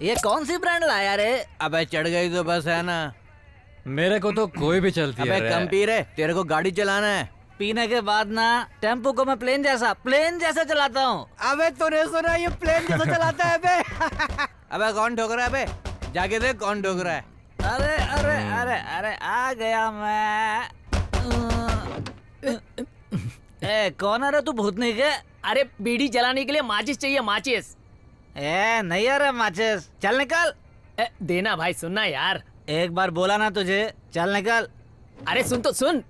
ये कौन सी ब्रांड लाया रे? अबे चढ़ गई तो बस है ना। मेरे को तो कोई भी चलती है। अबे कम पी रे, तेरे को गाड़ी चलाना है। पीने के बाद ना टेम्पो को मैं प्लेन जैसा चलाता हूँ। अबे तूने सुना ये प्लेन जैसा चलाता है बे? अबे कौन ठोक रहा है बे? जाके देख कौन ठोक रहा है। अरे अरे अरे अरे आ गया मैं। ए कौन है रे तू भूतनी के? अरे बीड़ी जलाने के लिए माचिस चाहिए, माचिस। ए नहीं आ रहा माचिस, चल निकल। देना भाई, सुनना यार। एक बार बोला ना तुझे, चल निकल। अरे सुन तो सुन।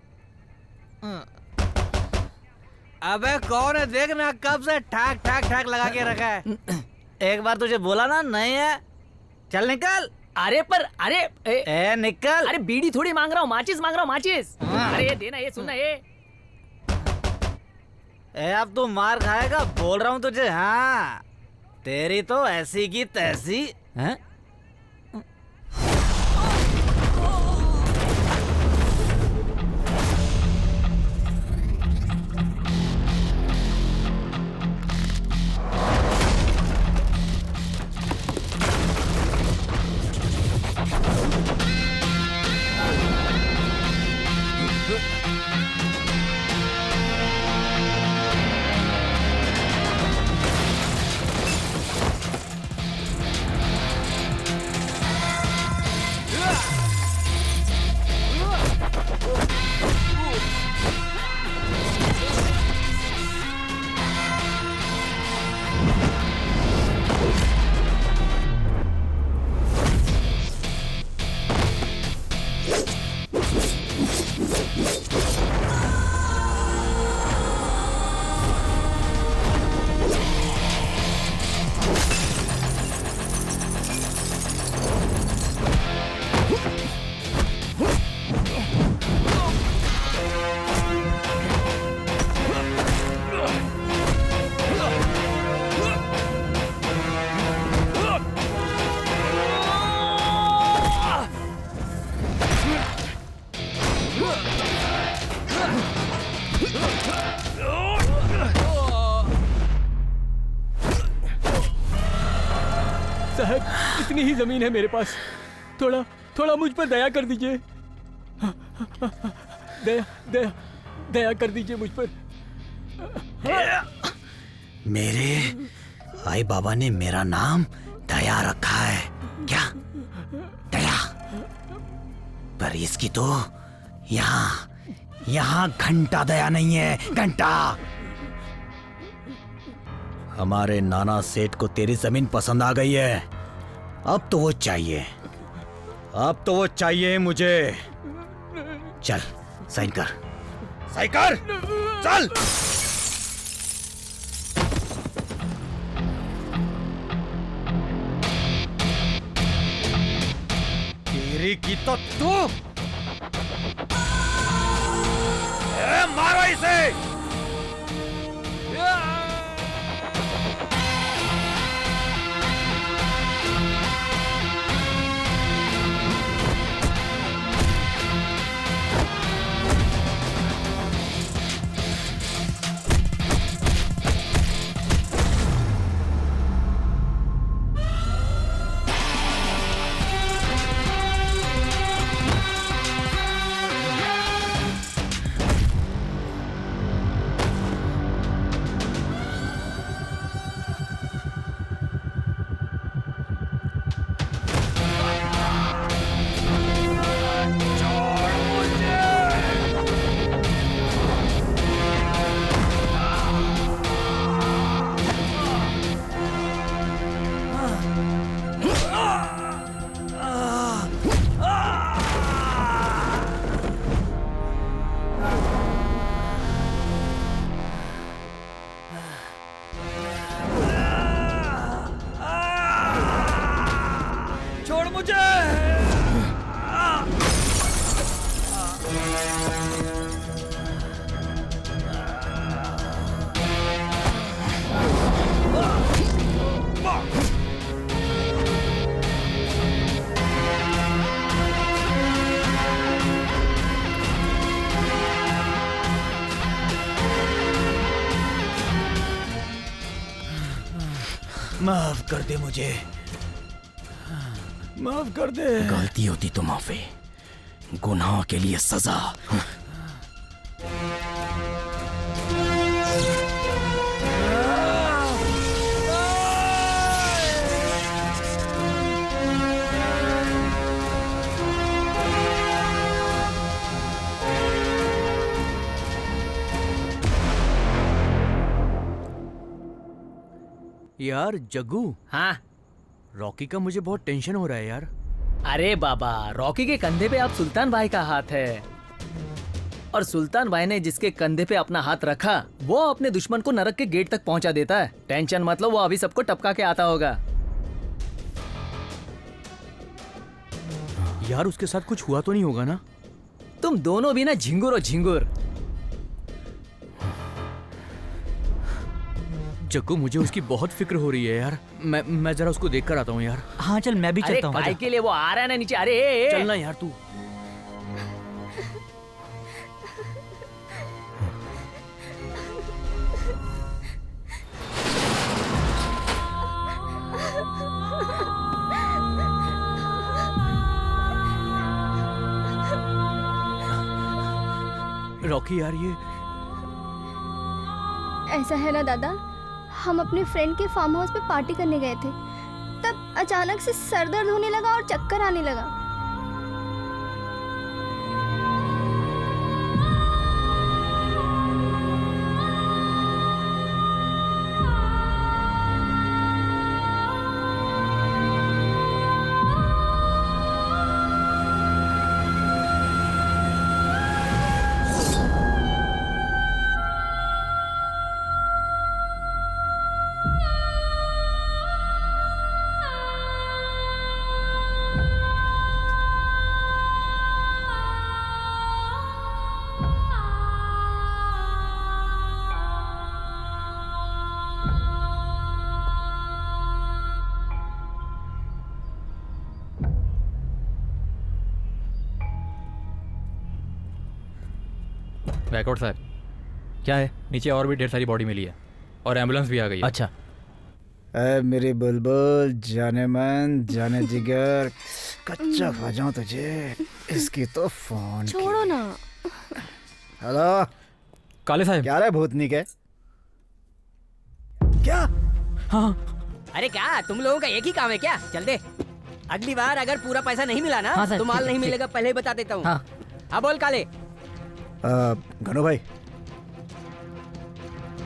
अबे कौन है देख ना, कब से ठाक ठाक ठाक लगा के रखा है। एक बार तुझे बोला ना, नहीं है, चल निकल। अरे पर अरे ए निकल। अरे बीड़ी थोड़ी मांग रहा हूँ, माचिस मांग रहा हूँ, माचिस। अरे देना, ये सुनना ये। ए अब तू मार खाएगा, बोल रहा हूँ तुझे। हाँ तेरी तो ऐसी की तैसी है। साहब इतनी ही जमीन है मेरे पास, थोड़ा थोड़ा मुझ पर दया कर दीजिए। दया दया दया कर दीजिए मुझ पर। मेरे आई बाबा ने मेरा नाम दया रखा है क्या? दया, पर इसकी तो यहाँ घंटा दया नहीं है, घंटा। हमारे नाना सेठ को तेरी जमीन पसंद आ गई है, अब तो वो चाहिए, अब तो वो चाहिए मुझे। चल साइन कर, साइन कर, चल। तेरी की तो तू। मारो इसे। माफ कर दे मुझे, माफ कर दे। गलती होती तो माफी, गुनाह के लिए सजा। यार जग्गू, हाँ। रॉकी का मुझे बहुत टेंशन हो रहा है यार। अरे बाबा, रॉकी के कंधे पे आप सुल्तान भाई का हाथ है, और सुल्तान भाई ने जिसके कंधे पे अपना हाथ रखा वो अपने दुश्मन को नरक के गेट तक पहुंचा देता है। टेंशन मत लो, वो अभी सबको टपका के आता होगा। यार उसके साथ कुछ हुआ तो नहीं होगा ना? तुम दोनों भी ना झिंगुर हो झिंगुर। जग्गू, मुझे उसकी बहुत फिक्र हो रही है यार। मैं जरा उसको देख कर आता हूँ यार। हाँ चल, मैं भी अरे चलता हूँ। काय के लिए वो आ रहा है ना नीचे। अरे ए, ए। चलना यार तू। रॉकी यार, ये ऐसा है ना दादा, हम अपने फ्रेंड के फार्म हाउस पे पार्टी करने गए थे, तब अचानक से सर दर्द होने लगा और चक्कर आने लगा। बैकआउट साहब, क्या है? नीचे और भी ढेर सारी बॉडी मिली है और एम्बुलेंस भी आ गई है। अच्छा। ऐ मेरी बुलबुल, जाने मन जाने जिगर, कच्चा खा जाऊं तुझे। इसकी तो फोन छोड़ो ना। हेलो, काले साहब, क्या रे भूतनी के? क्या? हाँ अरे क्या तुम लोगों का एक ही काम है क्या? चल दे, अगली बार अगर पूरा पैसा नहीं मिला ना हाँ सर, तो माल ठीक, नहीं ठीक। मिलेगा, पहले ही बता देता हूँ। हाँ। हाँ बोल काले। घनो भाई,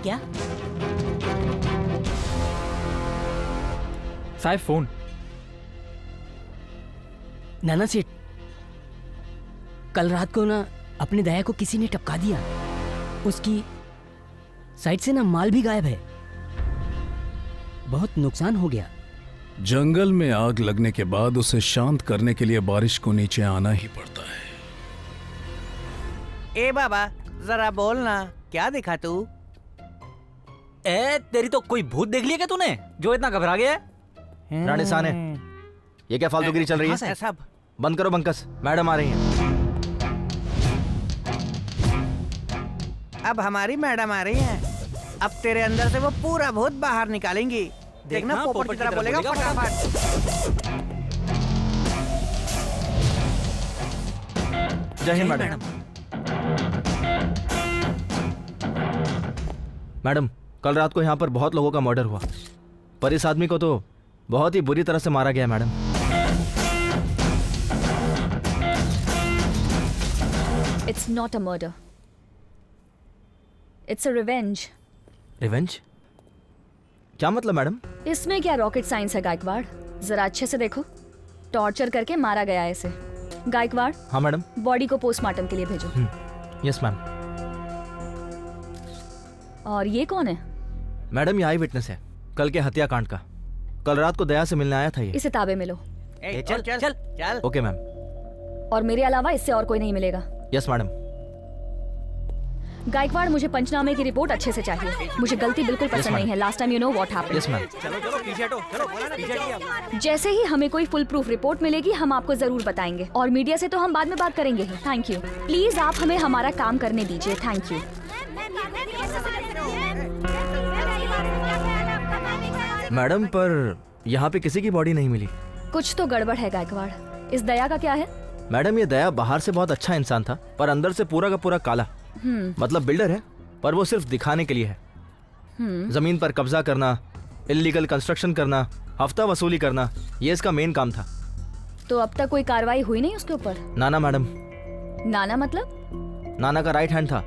क्या? साहब फोन। नाना सेठ, कल रात को ना अपनी दया को किसी ने टपका दिया, उसकी साइड से ना माल भी गायब है, बहुत नुकसान हो गया। जंगल में आग लगने के बाद उसे शांत करने के लिए बारिश को नीचे आना ही पड़ता है। ए बाबा, जरा बोलना, क्या देखा तू? ए, तेरी तो कोई भूत देख लिया क्या तूने जो इतना घबरा गया है? रानी साहब ने, ये क्या फालतूगिरी चल रही है? सब बंद करो बंकस, मैडम आ रही हैं। अब हमारी मैडम आ रही हैं। अब तेरे अंदर से वो पूरा भूत बाहर निकालेंगी। देखना पोपट की तरह बोलेगा फटाफट। जय हिंद मैडम। मैडम, कल रात को यहाँ पर बहुत लोगों का मर्डर हुआ, पर इस आदमी को तो बहुत ही बुरी तरह से मारा गया madam. It's not a murder. It's a revenge. Revenge? क्या मतलब मैडम? इसमें क्या रॉकेट साइंस है गायकवाड़? जरा अच्छे से देखो, टॉर्चर करके मारा गया है इसे। गायकवाड़, हाँ मैडम। बॉडी को पोस्टमार्टम के लिए भेजो। Yes ma'am. और ये कौन है? मैडम, ये आई विटनेस है कल के हत्याकांड का। कल रात को दया से मिलने आया था ये। इसे ताबे में लो। चल चल चल चल। Okay ma'am. और मेरे अलावा इससे और कोई नहीं मिलेगा। Yes madam. गायकवाड़, मुझे पंचनामे की रिपोर्ट अच्छे से चाहिए। मुझे गलती बिल्कुल पसंद नहीं है। Last time you know what happened. Yes ma'am. चलो चलो पीछे हटो, चलो बोला ना पीछे हटिए आप। जैसे ही हमें कोई फुल प्रूफ रिपोर्ट मिलेगी हम आपको जरूर बताएंगे, और मीडिया से तो हम बाद में बात करेंगे ही। Thank you. प्लीज आप हमें हमारा काम करने दीजिए। Thank you. मैडम, पर यहाँ पे किसी की बॉडी नहीं मिली। कुछ तो गड़बड़ है गायकवाड़। इस दया का क्या है? मैडम ये दया बाहर से बहुत अच्छा इंसान था, पर अंदर से पूरा का पूरा काला। मतलब बिल्डर है, पर वो सिर्फ दिखाने के लिए है। जमीन पर कब्जा करना, इल्लीगल कंस्ट्रक्शन करना, हफ्ता वसूली करना, ये इसका मेन काम था। तो अब तक कोई कार्रवाई हुई नहीं उसके ऊपर? नाना मैडम, नाना मतलब? नाना का राइट हैंड था।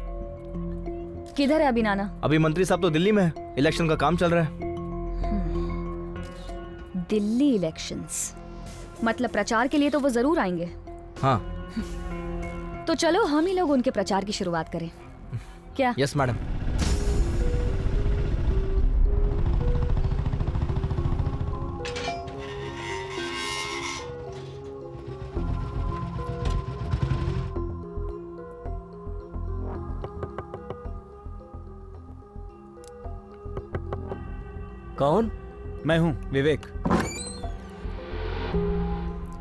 किधर है अभी नाना? अभी मंत्री साहब तो दिल्ली में है, इलेक्शन का काम चल रहा है। दिल्ली इलेक्शंस मतलब प्रचार के लिए तो वो जरूर आएंगे। हाँ। तो चलो हम ही लोग उनके प्रचार की शुरुआत करें क्या? Yes madam. कौन? मैं हूं विवेक।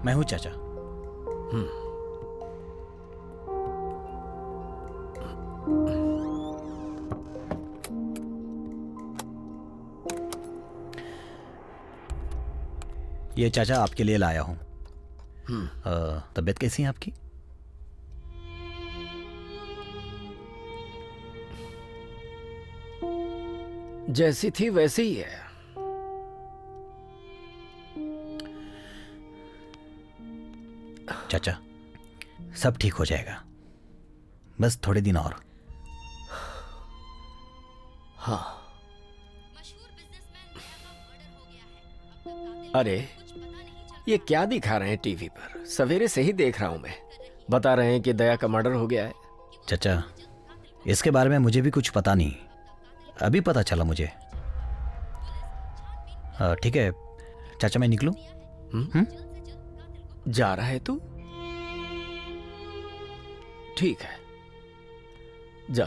मैं हूं चाचा। ये चाचा आपके लिए लाया हूं। तबीयत कैसी है आपकी? जैसी थी वैसी ही है। चाचा सब ठीक हो जाएगा, बस थोड़े दिन और। हाँ। अरे ये क्या दिखा रहे हैं टीवी पर? सवेरे से ही देख रहा हूं मैं। बता रहे हैं कि दया का मर्डर हो गया है। चाचा इसके बारे में मुझे भी कुछ पता नहीं, अभी पता चला मुझे। ठीक है चाचा, मैं निकलूं? जा रहा है तू? ठीक है जा।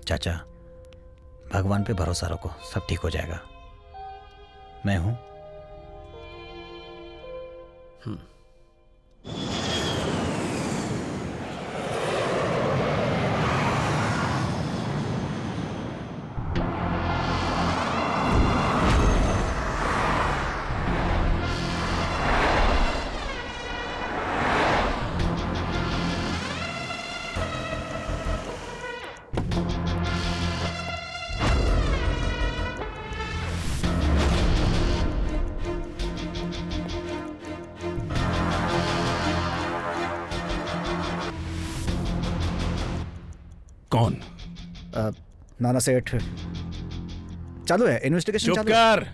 चाचा भगवान पे भरोसा रखो, सब ठीक हो जाएगा। मैं हूं। कौन? नाना सेठ। चालू है इन्वेस्टिगेशन। चुप कर,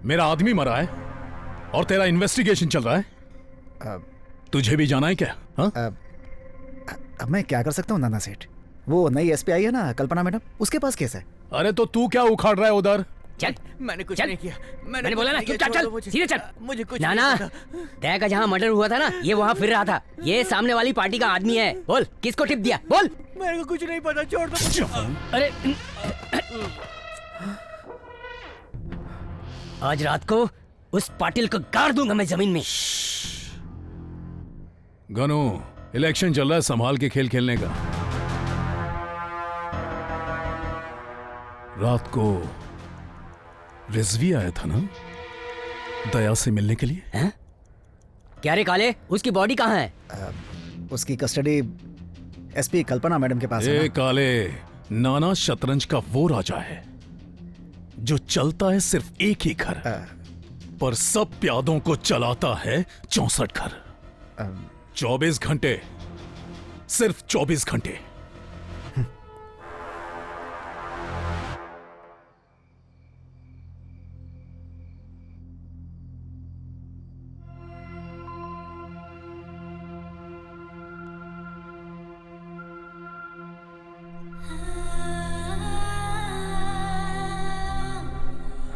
मेरा आदमी मरा है और तेरा इन्वेस्टिगेशन चल रहा है। तुझे भी जाना है क्या? अब मैं क्या कर सकता हूँ नाना सेठ? वो नई एसपी आई है ना कल्पना मैडम, उसके पास केस है। अरे तो तू क्या उखाड़ रहा है उधर? चल, मैंने कुछ चल। नहीं किया। मैंने बोला ना चुपचाप चल, सीधे चल। मुझे कुछ नाना, नहीं पता। दया का जहाँ मर्डर हुआ था ना, ये वहाँ फिर रहा था। ये सामने वाली पार्टी का आदमी है। बोल किसको टिप दिया? बोल। मेरे को कुछ नहीं पता, छोड़ दो मुझे। अरे आज रात को उस पाटिल को गाड़ दूंगा मैं जमीन में। गनु, इलेक्शन चल रहा है, संभाल के खेल खेलने का। रात को रिजवी आया था ना दया से मिलने के लिए? हैं? क्या रे काले, उसकी बॉडी कहाँ है? उसकी कस्टडी एसपी कल्पना मैडम के पास है ना? काले, नाना शतरंज का वो राजा है जो चलता है सिर्फ एक ही घर, पर सब प्यादों को चलाता है 64 घर। 24 घंटे, सिर्फ 24 घंटे।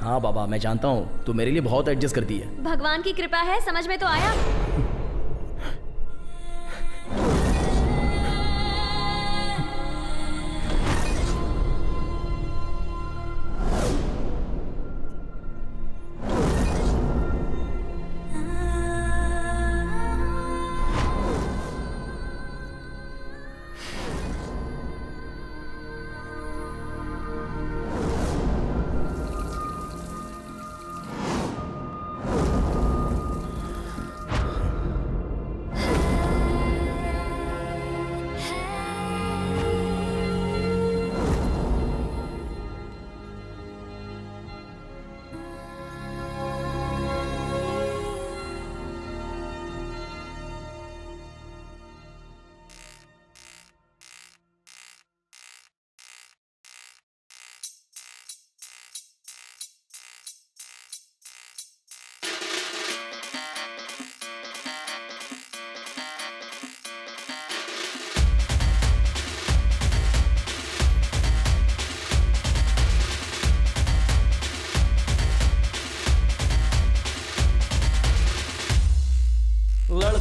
हाँ बाबा, मैं जानता हूँ तू मेरे लिए बहुत एडजस्ट करती है। भगवान की कृपा है, समझ में तो आया।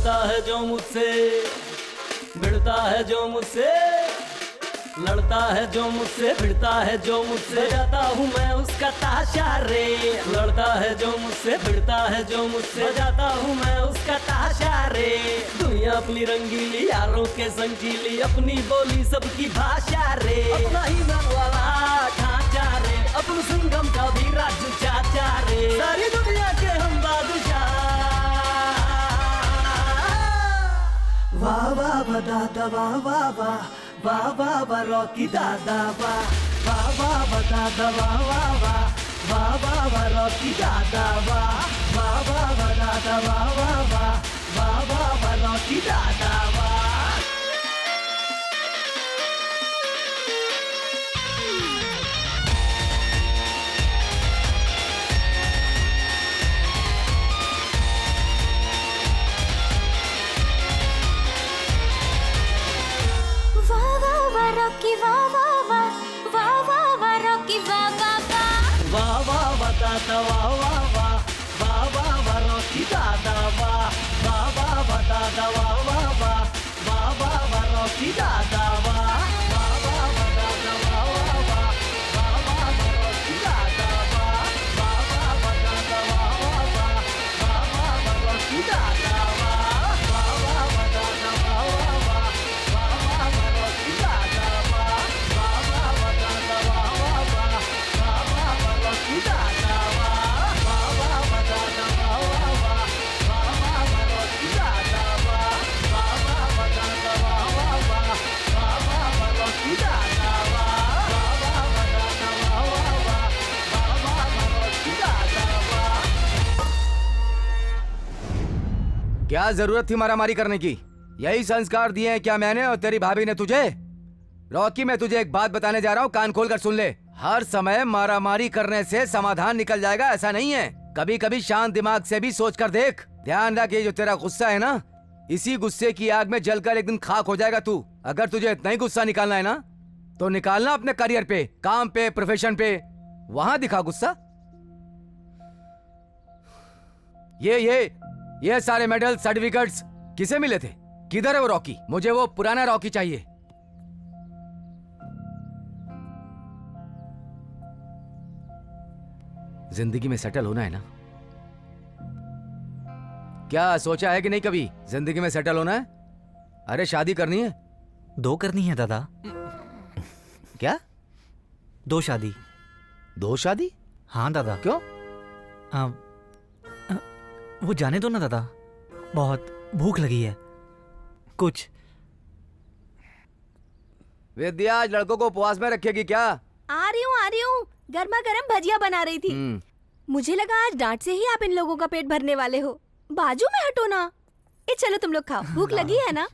लड़ता है जो मुझसे, भिड़ता है जो मुझसे, लड़ता है जो मुझसे, भिड़ता है जो मुझसे, बजाता हूँ मैं उसका ताशा रे। लड़ता है जो मुझसे, भिड़ता है जो मुझसे, बजाता हूँ मैं उसका ताशा रे। दुनिया अपनी रंगीली, यारों के संगीली, अपनी बोली सबकी भाषा रे। अपना ही मन वाला ढांचा रे, अपन संगम का भी राजू चाचा रे। सारी दुनिया के हम बादशाह। वाह वाह वाह दादा वाह वाह वाह, वाह वाह वाह रॉकी दादा वाह, वाह वाह वाह दादा वाह वाह वाह, वाह वाह वाह रॉकी दादा वाह, वाह वाह वाह दादा वाह वाह वाह, वाह वाह वाह रॉकी दादा वाह। रॉकी वाह वाह वाह, वाह वाह वाह रॉकी वाह वाह वाह, वाह वाह वाह दादा वाह वाह वाह, वाह वाह वाह रॉकी दादा वाह, वाह वाह वाह दादा वाह वाह वाह, वाह वाह वाह रॉकी दादा वाह, वाह वाह वाह दादा वाह वाह वाह, वाह वाह वाह रॉकी दादा वाह, वाह वाह वाह दादा वाह वाह वाह, वाह वाह वाह रॉकी दादा वाह, वाह वाह वाह दादा वाह वाह वाह, वाह वाह वाह रॉकी दादा वाह, वाह वाह वाह दादा वाह वाह वाह, वाह वाह वाह रॉकी दादा वाह, वाह वाह वाह दादा वाह वाह वाह, वाह वाह वाह रॉकी दादा वाह, वाह वाह वाह दादा वाह वाह वाह, वाह वाह वाह रॉकी दादा वाह, वाह वाह वाह दादा वाह वाह वाह, वाह वाह वाह रॉकी दादा वाह। क्या जरूरत थी मारामारी करने की? यही संस्कार दिए हैं क्या मैंने और तेरी भाभी ने तुझे? रॉकी, मैं तुझे एक बात बताने जा रहा हूँ, कान खोल कर सुन ले। हर समय मारामारी करने से समाधान निकल जाएगा ऐसा नहीं है। कभी कभी शांत दिमाग से भी सोच कर देख। ध्यान रख, ये जो तेरा गुस्सा है ना, इसी गुस्से की आग में जलकर एक दिन खाक हो जाएगा तू। अगर तुझे इतना ही गुस्सा निकालना है ना, तो निकालना अपने करियर पे, काम पे, प्रोफेशन पे, वहां दिखा गुस्सा। ये सारे मेडल सर्टिफिकेट्स किसे मिले थे? किधर है वो रॉकी? मुझे वो पुराना रॉकी चाहिए। जिंदगी में सेटल होना है ना? क्या सोचा है कि नहीं कभी जिंदगी में सेटल होना है? अरे शादी करनी है? 2 करनी है दादा। क्या? 2 शादी। 2 शादी? हाँ दादा। क्यों? वो जाने दो ना दादा, बहुत भूख लगी है। कुछ विद्या आज लड़कों को उपवास में रखेगी क्या? आ रही हूँ। गर्मा गर्म भजिया बना रही थी। मुझे लगा आज डांट से ही आप इन लोगों का पेट भरने वाले हो। बाजू में हटो ना। ए चलो तुम लोग खाओ, भूख लगी है ना?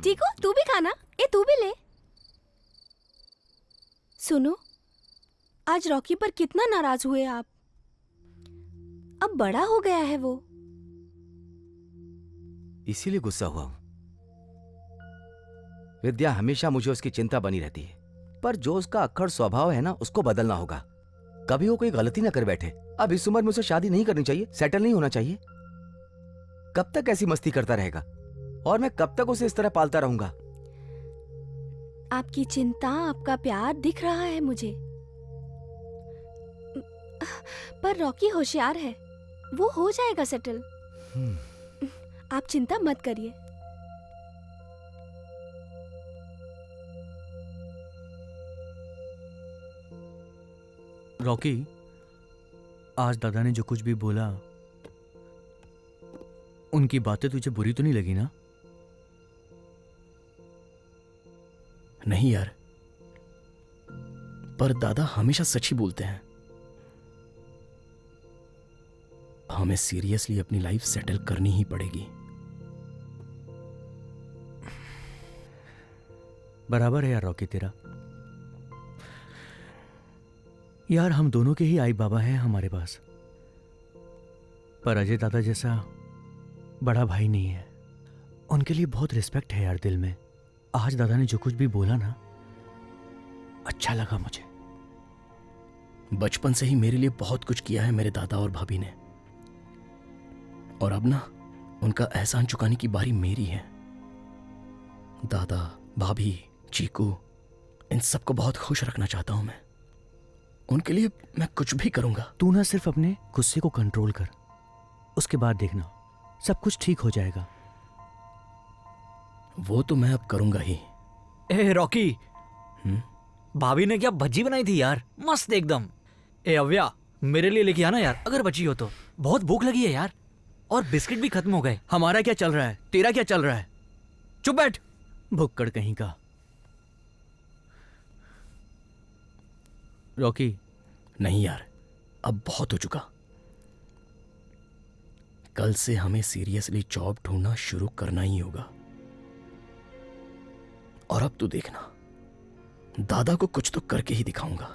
ठीक हो, तू भी खाना। ए तू भी ले। सुनो, आज रॉकी पर कितना नाराज हुए आप। अब बड़ा हो गया है वो। इसीलिए गुस्सा हुआ हूं। विद्या हमेशा मुझे उसकी चिंता बनी रहती है, पर जो उसका अक्खड़ स्वभाव है ना, उसको बदलना होगा। कभी वो कोई गलती ना कर बैठे। अब इस उम्र में उसे शादी नहीं करनी चाहिए, सेटल नहीं होना चाहिए। कब तक ऐसी मस्ती करता रहेगा और मैं कब तक उसे इस तरह पालता रहूंगा? आपकी चिंता, आपका प्यार दिख रहा है मुझे, पर रॉकी होशियार है, वो हो जाएगा सेटल। आप चिंता मत करिए। रॉकी, आज दादा ने जो कुछ भी बोला, उनकी बातें तुझे बुरी तो नहीं लगी ना? नहीं यार, पर दादा हमेशा सच ही बोलते हैं। हमें सीरियसली अपनी लाइफ सेटल करनी ही पड़ेगी। बराबर है यार रॉकी तेरा। यार हम दोनों के ही आई बाबा हैं हमारे पास, पर अजय दादा जैसा बड़ा भाई नहीं है। उनके लिए बहुत रिस्पेक्ट है यार दिल में। आज दादा ने जो कुछ भी बोला ना, अच्छा लगा मुझे। बचपन से ही मेरे लिए बहुत कुछ किया है मेरे दादा और भाभी ने, और अब ना उनका एहसान चुकाने की बारी मेरी है। दादा, भाभी, चीकू, इन सबको बहुत खुश रखना चाहता हूं मैं। उनके लिए मैं कुछ भी करूंगा। तू ना सिर्फ अपने गुस्से को कंट्रोल कर, उसके बाद देखना सब कुछ ठीक हो जाएगा। वो तो मैं अब करूंगा ही। ए रॉकी, भाभी ने क्या भज्जी बनाई थी यार, मस्त एकदम। ए अव्या, मेरे लिए लेके आना यार अगर बची हो तो, बहुत भूख लगी है यार। और बिस्किट भी खत्म हो गए। हमारा क्या चल रहा है, तेरा क्या चल रहा है? चुप बैठ, भुक्कड़ कहीं का। रॉकी, नहीं यार, अब बहुत हो चुका। कल से हमें सीरियसली जॉब ढूंढना शुरू करना ही होगा। और अब तू देखना, दादा को कुछ तो करके ही दिखाऊंगा।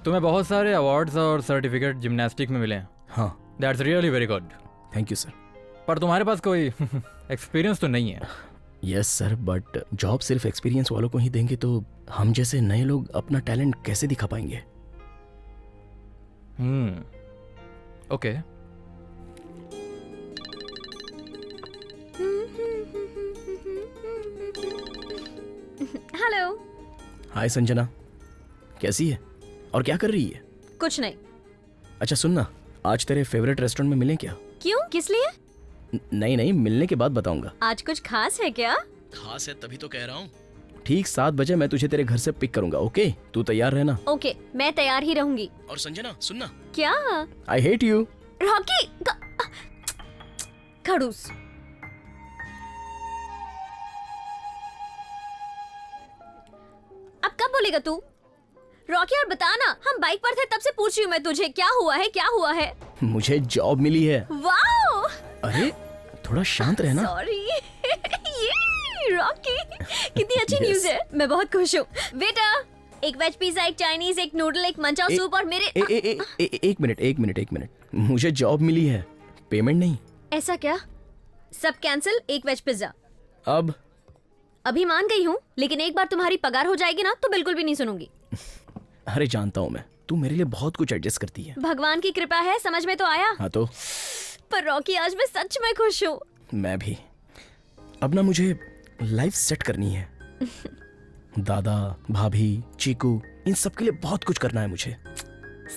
तुम्हें बहुत सारे अवार्ड्स और सर्टिफिकेट जिम्नास्टिक में मिले हैं। हाँ, that's really very good. Thank you sir. पर तुम्हारे पास कोई एक्सपीरियंस तो नहीं है। यस सर, बट जॉब सिर्फ एक्सपीरियंस वालों को ही देंगे तो हम जैसे नए लोग अपना टैलेंट कैसे दिखा पाएंगे? ओके। हेलो। हाय संजना, कैसी है और क्या कर रही है? कुछ नहीं। अच्छा सुनना, आज तेरे फेवरेट रेस्टोरेंट में मिलें क्या? क्यों, किस लिए? नहीं, मिलने के बाद बताऊंगा। आज कुछ खास है क्या? खास है तभी तो कह रहा हूँ। ठीक 7 बजे मैं तुझे तेरे घर से पिक करूंगा, ओके? तू तैयार रहना। ओके, मैं तैयार ही रहूंगी। और संजना सुनना। क्या? I hate you. रॉकी, खड़ूस। अब कब बोलेगा तू? रॉकी, और बता ना, हम बाइक पर थे तब से पूछ रही हूँ मैं तुझे, क्या हुआ है, क्या हुआ है? मुझे जॉब मिली है। वाओ! अरे थोड़ा शांत रहना। सॉरी। ये रॉकी, कितनी अच्छी न्यूज़ है, मैं बहुत खुश हूँ। बेटा, एक वेज पिज्जा, एक चाइनीज, एक नूडल, एक मंचाओ सूप और मेरे एक मिनट। मुझे जॉब मिली है, पेमेंट नहीं। ऐसा क्या? सब कैंसिल, एक वेज पिज्जा। अब अभी मान गई हूँ, लेकिन एक बार तुम्हारी पगार हो जाएगी ना तो बिल्कुल भी नहीं सुनूंगी। अरे जानता हूँ मैं, तू मेरे लिए बहुत कुछ एडजस्ट करती है। भगवान की कृपा है, समझ में तो आया। हाँ तो। पर रॉकी, आज मैं सच में खुश हूँ। मैं भी। अब ना मुझे लाइफ सेट करनी है। दादा, भाभी, चीकू, इन सब के लिए बहुत कुछ करना है मुझे।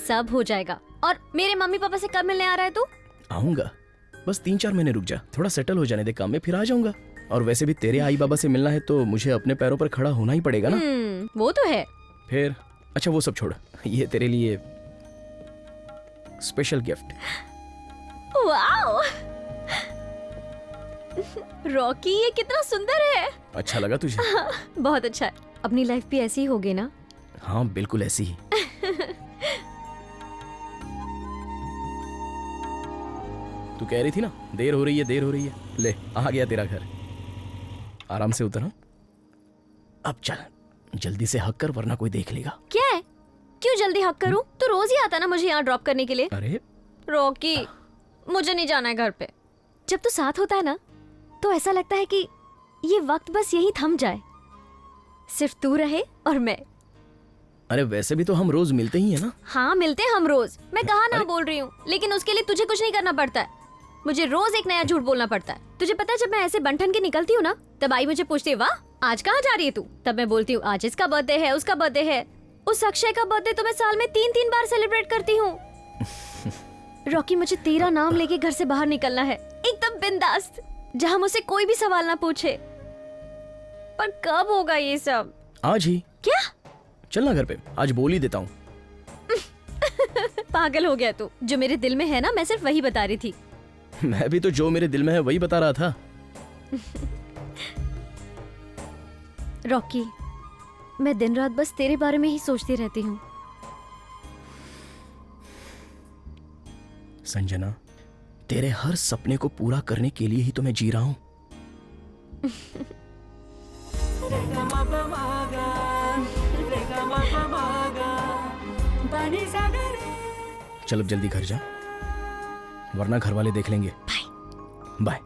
सब हो जाएगा। और मेरे मम्मी पापा से कब मिलने आ रहा है तू? आऊंगा, बस 3-4 महीने रुक जा, थोड़ा सेटल हो जाने दे काम में, फिर आ जाऊंगा। और वैसे भी तेरे आई बाबा से मिलना है तो मुझे अपने पैरों पर खड़ा होना ही पड़ेगा ना। वो तो है। फिर अच्छा वो सब छोड़, ये तेरे लिए स्पेशल गिफ्ट। वाओ! रॉकी, ये कितना सुंदर है। अच्छा लगा तुझे? बहुत अच्छा है। अपनी लाइफ भी ऐसी ही होगी ना? हाँ बिल्कुल ऐसी ही। तू कह रही थी ना देर हो रही है। ले, आ गया तेरा घर। आराम से उतर। अब चल, जल्दी से हक कर वरना कोई देख लेगा। क्या है? क्यों जल्दी हक करूं? तू रोज ही आता ना मुझे यहाँ ड्रॉप करने के लिए। अरे रॉकी, मुझे नहीं जाना है घर पे। जब तू साथ होता है ना तो ऐसा लगता है कि ये वक्त बस यहीं थम जाए, सिर्फ तू रहे और मैं। अरे वैसे भी तो हम रोज मिलते ही है ना। हाँ मिलते हैं हम रोज, मैं कहाँ ना बोल रही हूँ, लेकिन उसके लिए तुझे कुछ नहीं करना पड़ता है। मुझे रोज एक नया झूठ बोलना पड़ता है। तुझे पता है जब मैं ऐसे बंठन के निकलती हूँ ना, तब आई मुझे पूछती है, वाह आज कहाँ जा रही है तू? तब मैं बोलती हूँ आज इसका बर्थडे है, उसका बर्थडे है। उस अक्षय का बर्थडे तो मैं साल में 3-3 बार सेलिब्रेट करती हूँ। रॉकी, मुझे तेरा नाम लेके घर से बाहर निकलना है, एकदम बिंदास, जहाँ मुझसे कोई भी सवाल ना पूछे। पर कब होगा ये सब? आज ही। क्या? चलना घर पे, आज बोल ही देता हूँ। पागल हो गया तू। जो मेरे दिल में है ना, मैं सिर्फ वही बता रही थी। मैं भी तो जो मेरे दिल में है वही बता रहा था। रॉकी, मैं दिन रात बस तेरे बारे में ही सोचती रहती हूँ। संजना, तेरे हर सपने को पूरा करने के लिए ही तो मैं जी रहा हूँ। चल अब जल्दी घर जा, वरना घर वाले देख लेंगे। बाय।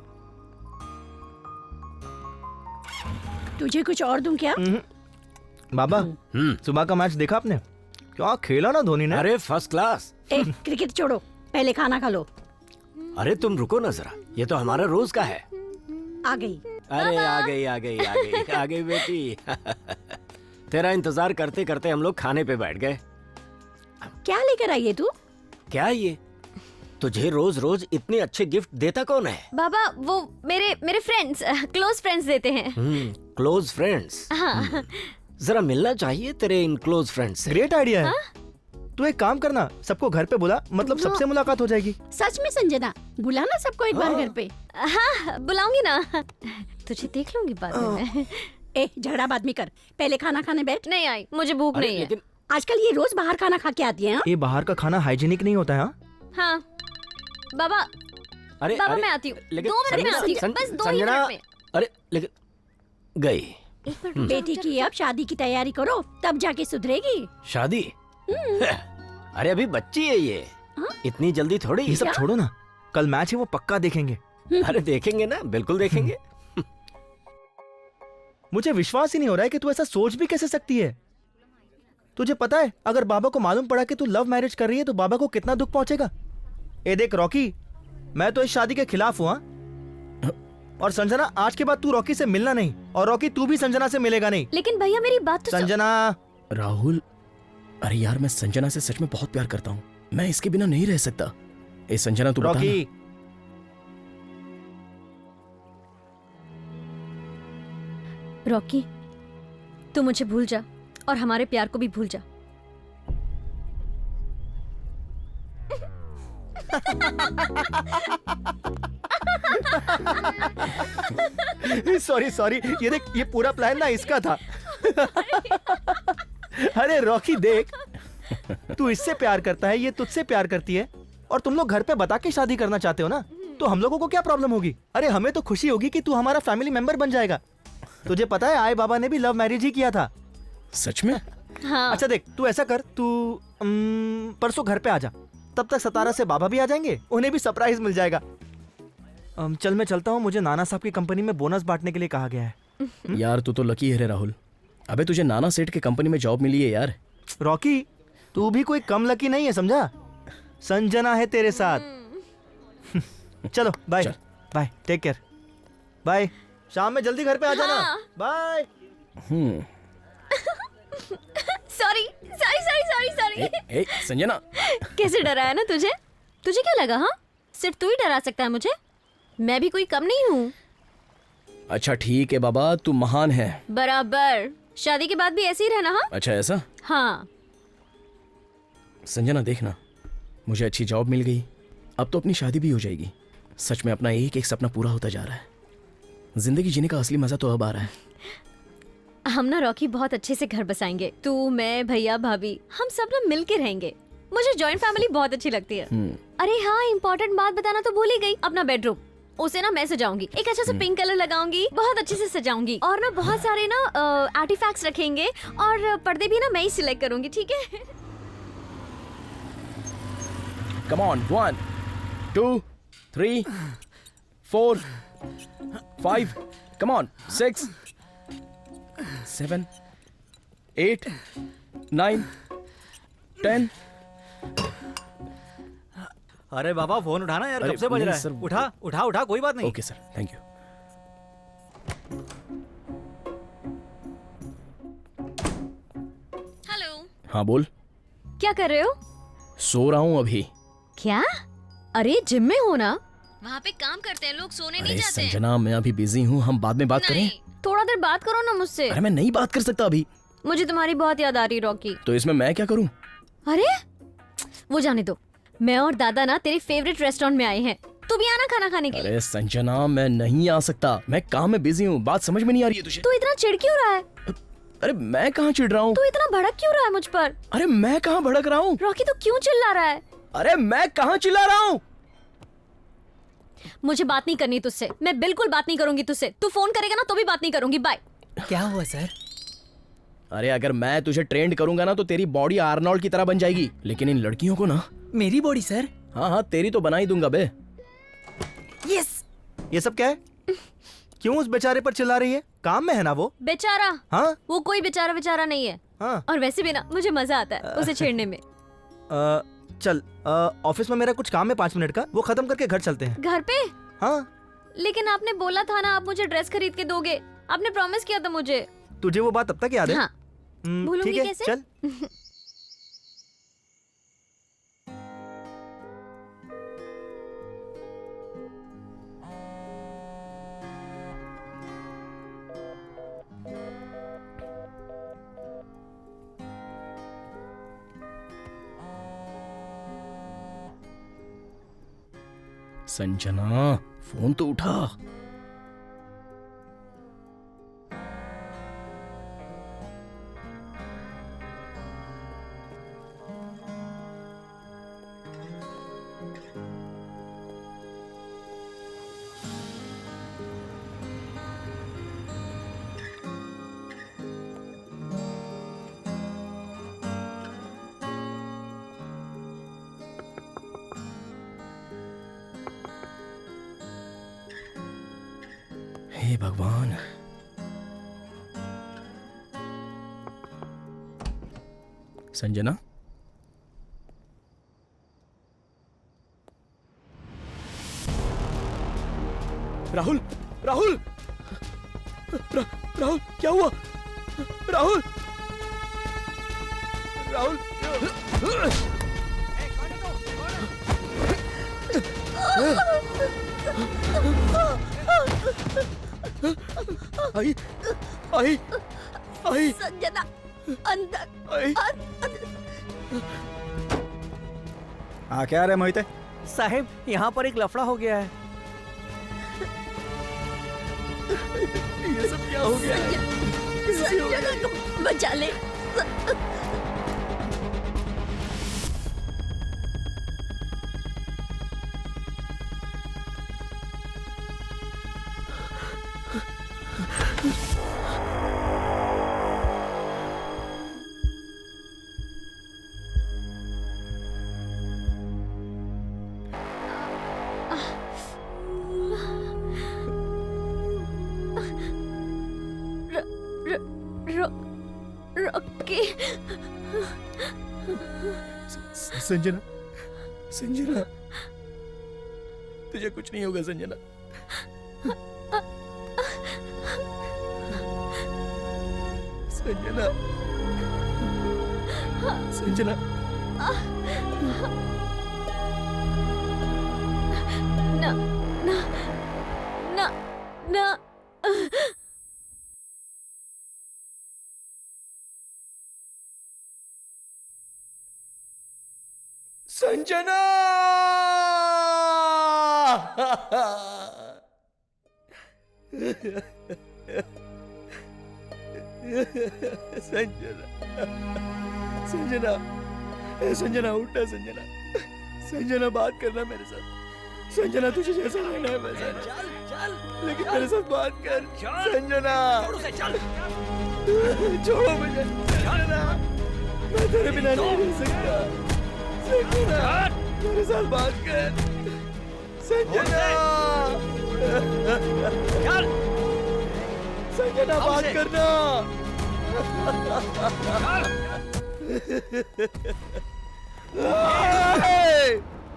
तुझे कुछ और दूं क्या? बाबा, सुबह का मैच देखा आपने? क्या खेला ना धोनी ने? अरे फर्स्ट क्लास। क्रिकेट छोड़ो, पहले खाना खा लो। अरे तुम रुको ना जरा, ये तो हमारा रोज का है। आ गई। अरे आ गई आ गई आ गई आ गई बेटी। तेरा इंतजार करते करते हम लोग खाने पे बैठ गए। क्या लेकर आई है तू? क्या ये? तुझे रोज रोज इतने अच्छे गिफ्ट देता कौन है? बाबा वो मेरे फ्रेंड्स, क्लोज फ्रेंड्स देते हैं। Close friends. हाँ। जरा मिलना चाहिए तेरे इन क्लोज फ्रेंड्स से। ग्रेट आइडिया है। तू एक काम करना, सबको घर पे बुला, मतलब सबसे मुलाकात हो जाएगी। सच में संजना, बुलाना सबको एक बार घर पे। हाँ बुलाऊंगी ना, तुझे देख लूंगी बाद में। ए झगड़ा बाद में कर, पहले खाना खाने बैठ। नहीं आई, मुझे भूख नहीं है। आजकल ये रोज बाहर खाना खा के आती है। ये बाहर का खाना हाइजीनिक नहीं होता है। हाँ बाबा, अरे बाबा मैं आती हूँ, 2 मिनट में आती हूँ, बस 2 मिनट में। अरे लेकिन गई। बेटी की अब शादी की तैयारी करो, तब जाके सुधरेगी। शादी? अरे अभी बच्ची है ये, इतनी जल्दी थोड़ी। ये सब छोड़ो ना, कल मैच है वो पक्का देखेंगे। अरे देखेंगे ना, बिल्कुल देखेंगे। मुझे विश्वास ही नहीं हो रहा है कि तू ऐसा सोच भी कैसे सकती है। तुझे पता है अगर बाबा को मालूम पड़ा कि तू लव मैरिज कर रही है तो बाबा को कितना दुख पहुंचेगा। ए देख रॉकी, मैं तो इस शादी के खिलाफ हूँ। और संजना, आज के बाद तू रॉकी से मिलना नहीं, और रॉकी तू भी संजना से मिलेगा नहीं। लेकिन भैया मेरी बात तो संजना। राहुल, अरे यार मैं संजना से सच में बहुत प्यार करता हूँ, मैं इसके बिना नहीं रह सकता। ए संजना तू बता रॉकी, रॉकी तू मुझे भूल जा और हमारे प्यार को भी भूल जा। सॉरी सॉरी, ये देख, ये पूरा प्लान ना इसका था। अरे रॉकी देख, तू इससे प्यार करता है, ये तुझसे प्यार करती है, और तुम लोग घर पे बता के शादी करना चाहते हो ना, तो हम लोगों को क्या प्रॉब्लम होगी? अरे हमें तो खुशी होगी कि तू हमारा फैमिली मेंबर बन जाएगा। तुझे पता है आय बाबा ने भी लव मैरिज ही किया था। सच में? हाँ। अच्छा देख, तू ऐसा कर, तू परसों घर पे आ जा, तब तक 17 से बाबा भी आ जाएंगे, उन्हें भी सरप्राइज मिल जाएगा। चल मैं चलता हूँ, मुझे नाना साहब की कंपनी में बोनस बांटने के लिए कहा गया है। यार तू तो लकी है रे राहुल, अबे तुझे नाना सेठ के कंपनी में जॉब मिली है यार। रॉकी, तू भी कोई कम लकी नहीं है, समझा? संजना है तेरे साथ। चलो bye bye, take care, bye. शाम में जल्दी घर पे आ जाना। Bye. Sorry sorry sorry sorry sorry. ए संजना, कैसे डराया ना तुझे? तुझे क्या लगा? हाँ सिर्फ तू ही डरा सकता है मुझे, मैं भी कोई कम नहीं हूँ। अच्छा ठीक है बाबा, तू महान है। बराबर, शादी के बाद भी ऐसे ही रहना। हाँ अच्छा ऐसा? हाँ। संजना देखना, मुझे अच्छी जॉब मिल गई, अब तो अपनी शादी भी हो जाएगी। सच में अपना एक एक सपना पूरा होता जा रहा है। जिंदगी जीने का असली मजा तो अब आ रहा है। हम ना रॉकी बहुत अच्छे से घर बसाएंगे, तू मैं भैया भाभी हम सब ना मिल के रहेंगे। मुझे जॉइंट फैमिली बहुत अच्छी लगती है। अरे हाँ, इम्पोर्टेंट बात बताना तो भूल ही गई, अपना बेडरूम उसे ना मैं सजाऊंगी, एक अच्छा सा पिंक कलर लगाऊंगी, बहुत अच्छे से सजाऊंगी, और ना बहुत सारे ना आर्टिफैक्ट्स रखेंगे, और पर्दे भी ना मैं ही सिलेक्ट करूंगी। ठीक है? Come on, 1, 2, 3, 4, 5, come on, 6, 7, 8, 9, 10. अरे बाबा फोन उठाना यार, कब से बज रहा है? उठा उठा उठा, कोई बात नहीं। Okay sir, thank you. Hello. हाँ बोल। क्या कर रहे हो? सो रहा हूँ अभी। क्या? अरे जिम में हो ना, वहाँ पे काम करते हैं लोग, सोने नहीं जाते हैं। संजना मैं अभी बिजी हूँ, हम बाद में बात करें। थोड़ा देर बात करो ना मुझसे। अरे मैं नहीं बात कर सकता अभी। मुझे तुम्हारी बहुत याद आ रही रॉकी। तो इसमें मैं क्या करूँ? अरे वो जाने दो, मैं और दादा ना तेरे फेवरेट रेस्टोरेंट में आए हैं, तू भी आना खाना खाने के लिए। अरे संजना मैं नहीं आ सकता, मैं काम में बिजी हूँ, बात समझ में नहीं आ रही है तुझे। तू इतना चिढ़ क्यों रहा है? अरे मैं कहाँ चिढ़ रहा हूँ? तू इतना भड़क क्यों रहा है मुझ पर? अरे मैं कहाँ भड़क रहा हूँ? रॉकी तू क्यों चिल्ला रहा है? अरे मैं कहाँ चिल्ला रहा हूँ? मुझे बात नहीं करनी तुझसे, मैं बिल्कुल बात नहीं करूंगी तुझसे। तू फोन करेगा ना तो भी बात नहीं करूंगी। बाय। क्या हुआ सर? अरे अगर मैं तुझे ट्रेंड करूंगा ना तो तेरी बॉडी आर्नोल्ड की तरह बन जाएगी, लेकिन इन लड़कियों को ना। मेरी बॉडी सर? हाँ हाँ तेरी तो बना ही दूंगा बे। यस। ये सब क्या है? क्यों उस बेचारे पर चिल्ला रही है? काम में है ना वो। बेचारा? हाँ वो कोई बेचारा बेचारा नहीं है। हाँ। और वैसे भी ना मुझे मजा आता है उसे छेड़ने में। चल ऑफिस में मेरा कुछ काम है 5 मिनट का, वो खत्म करके घर चलते हैं। घर पे? हाँ। लेकिन आपने बोला था ना आप मुझे ड्रेस खरीद के दोगे, आपने प्रॉमिस किया था मुझे। तुझे वो बात अब तक याद है? हाँ। भूलूंगी ठीक है, कैसे? चल। संजना, फोन तो उठा। हे भगवान। संजना, राहुल, राहुल, राहुल, क्या हुआ? राहुल, राहुल, आई, आई, आई, संजना अंदर। हाँ, क्या रे मोहिते? साहब, यहाँ पर एक लफड़ा हो गया है। ये सब क्या हो गया? संजना को बचा ले। रॉकी। संजना, संजना, तुझे कुछ नहीं होगा संजना। संजना, संजना, ना ना ना ना। संजना, संजना, संजना, संजना उठा। संजना, संजना बात करना मेरे साथ। संजना, तुझे जैसा रहना है वैसा रह। चल चल, लेकिन मेरे साथ बात कर। संजना, छोड़ो मुझे। संजना, मैं तेरे बिना नहीं रह सकता। संजना, मेरे साथ बात कर। संजना, संजना बात करना।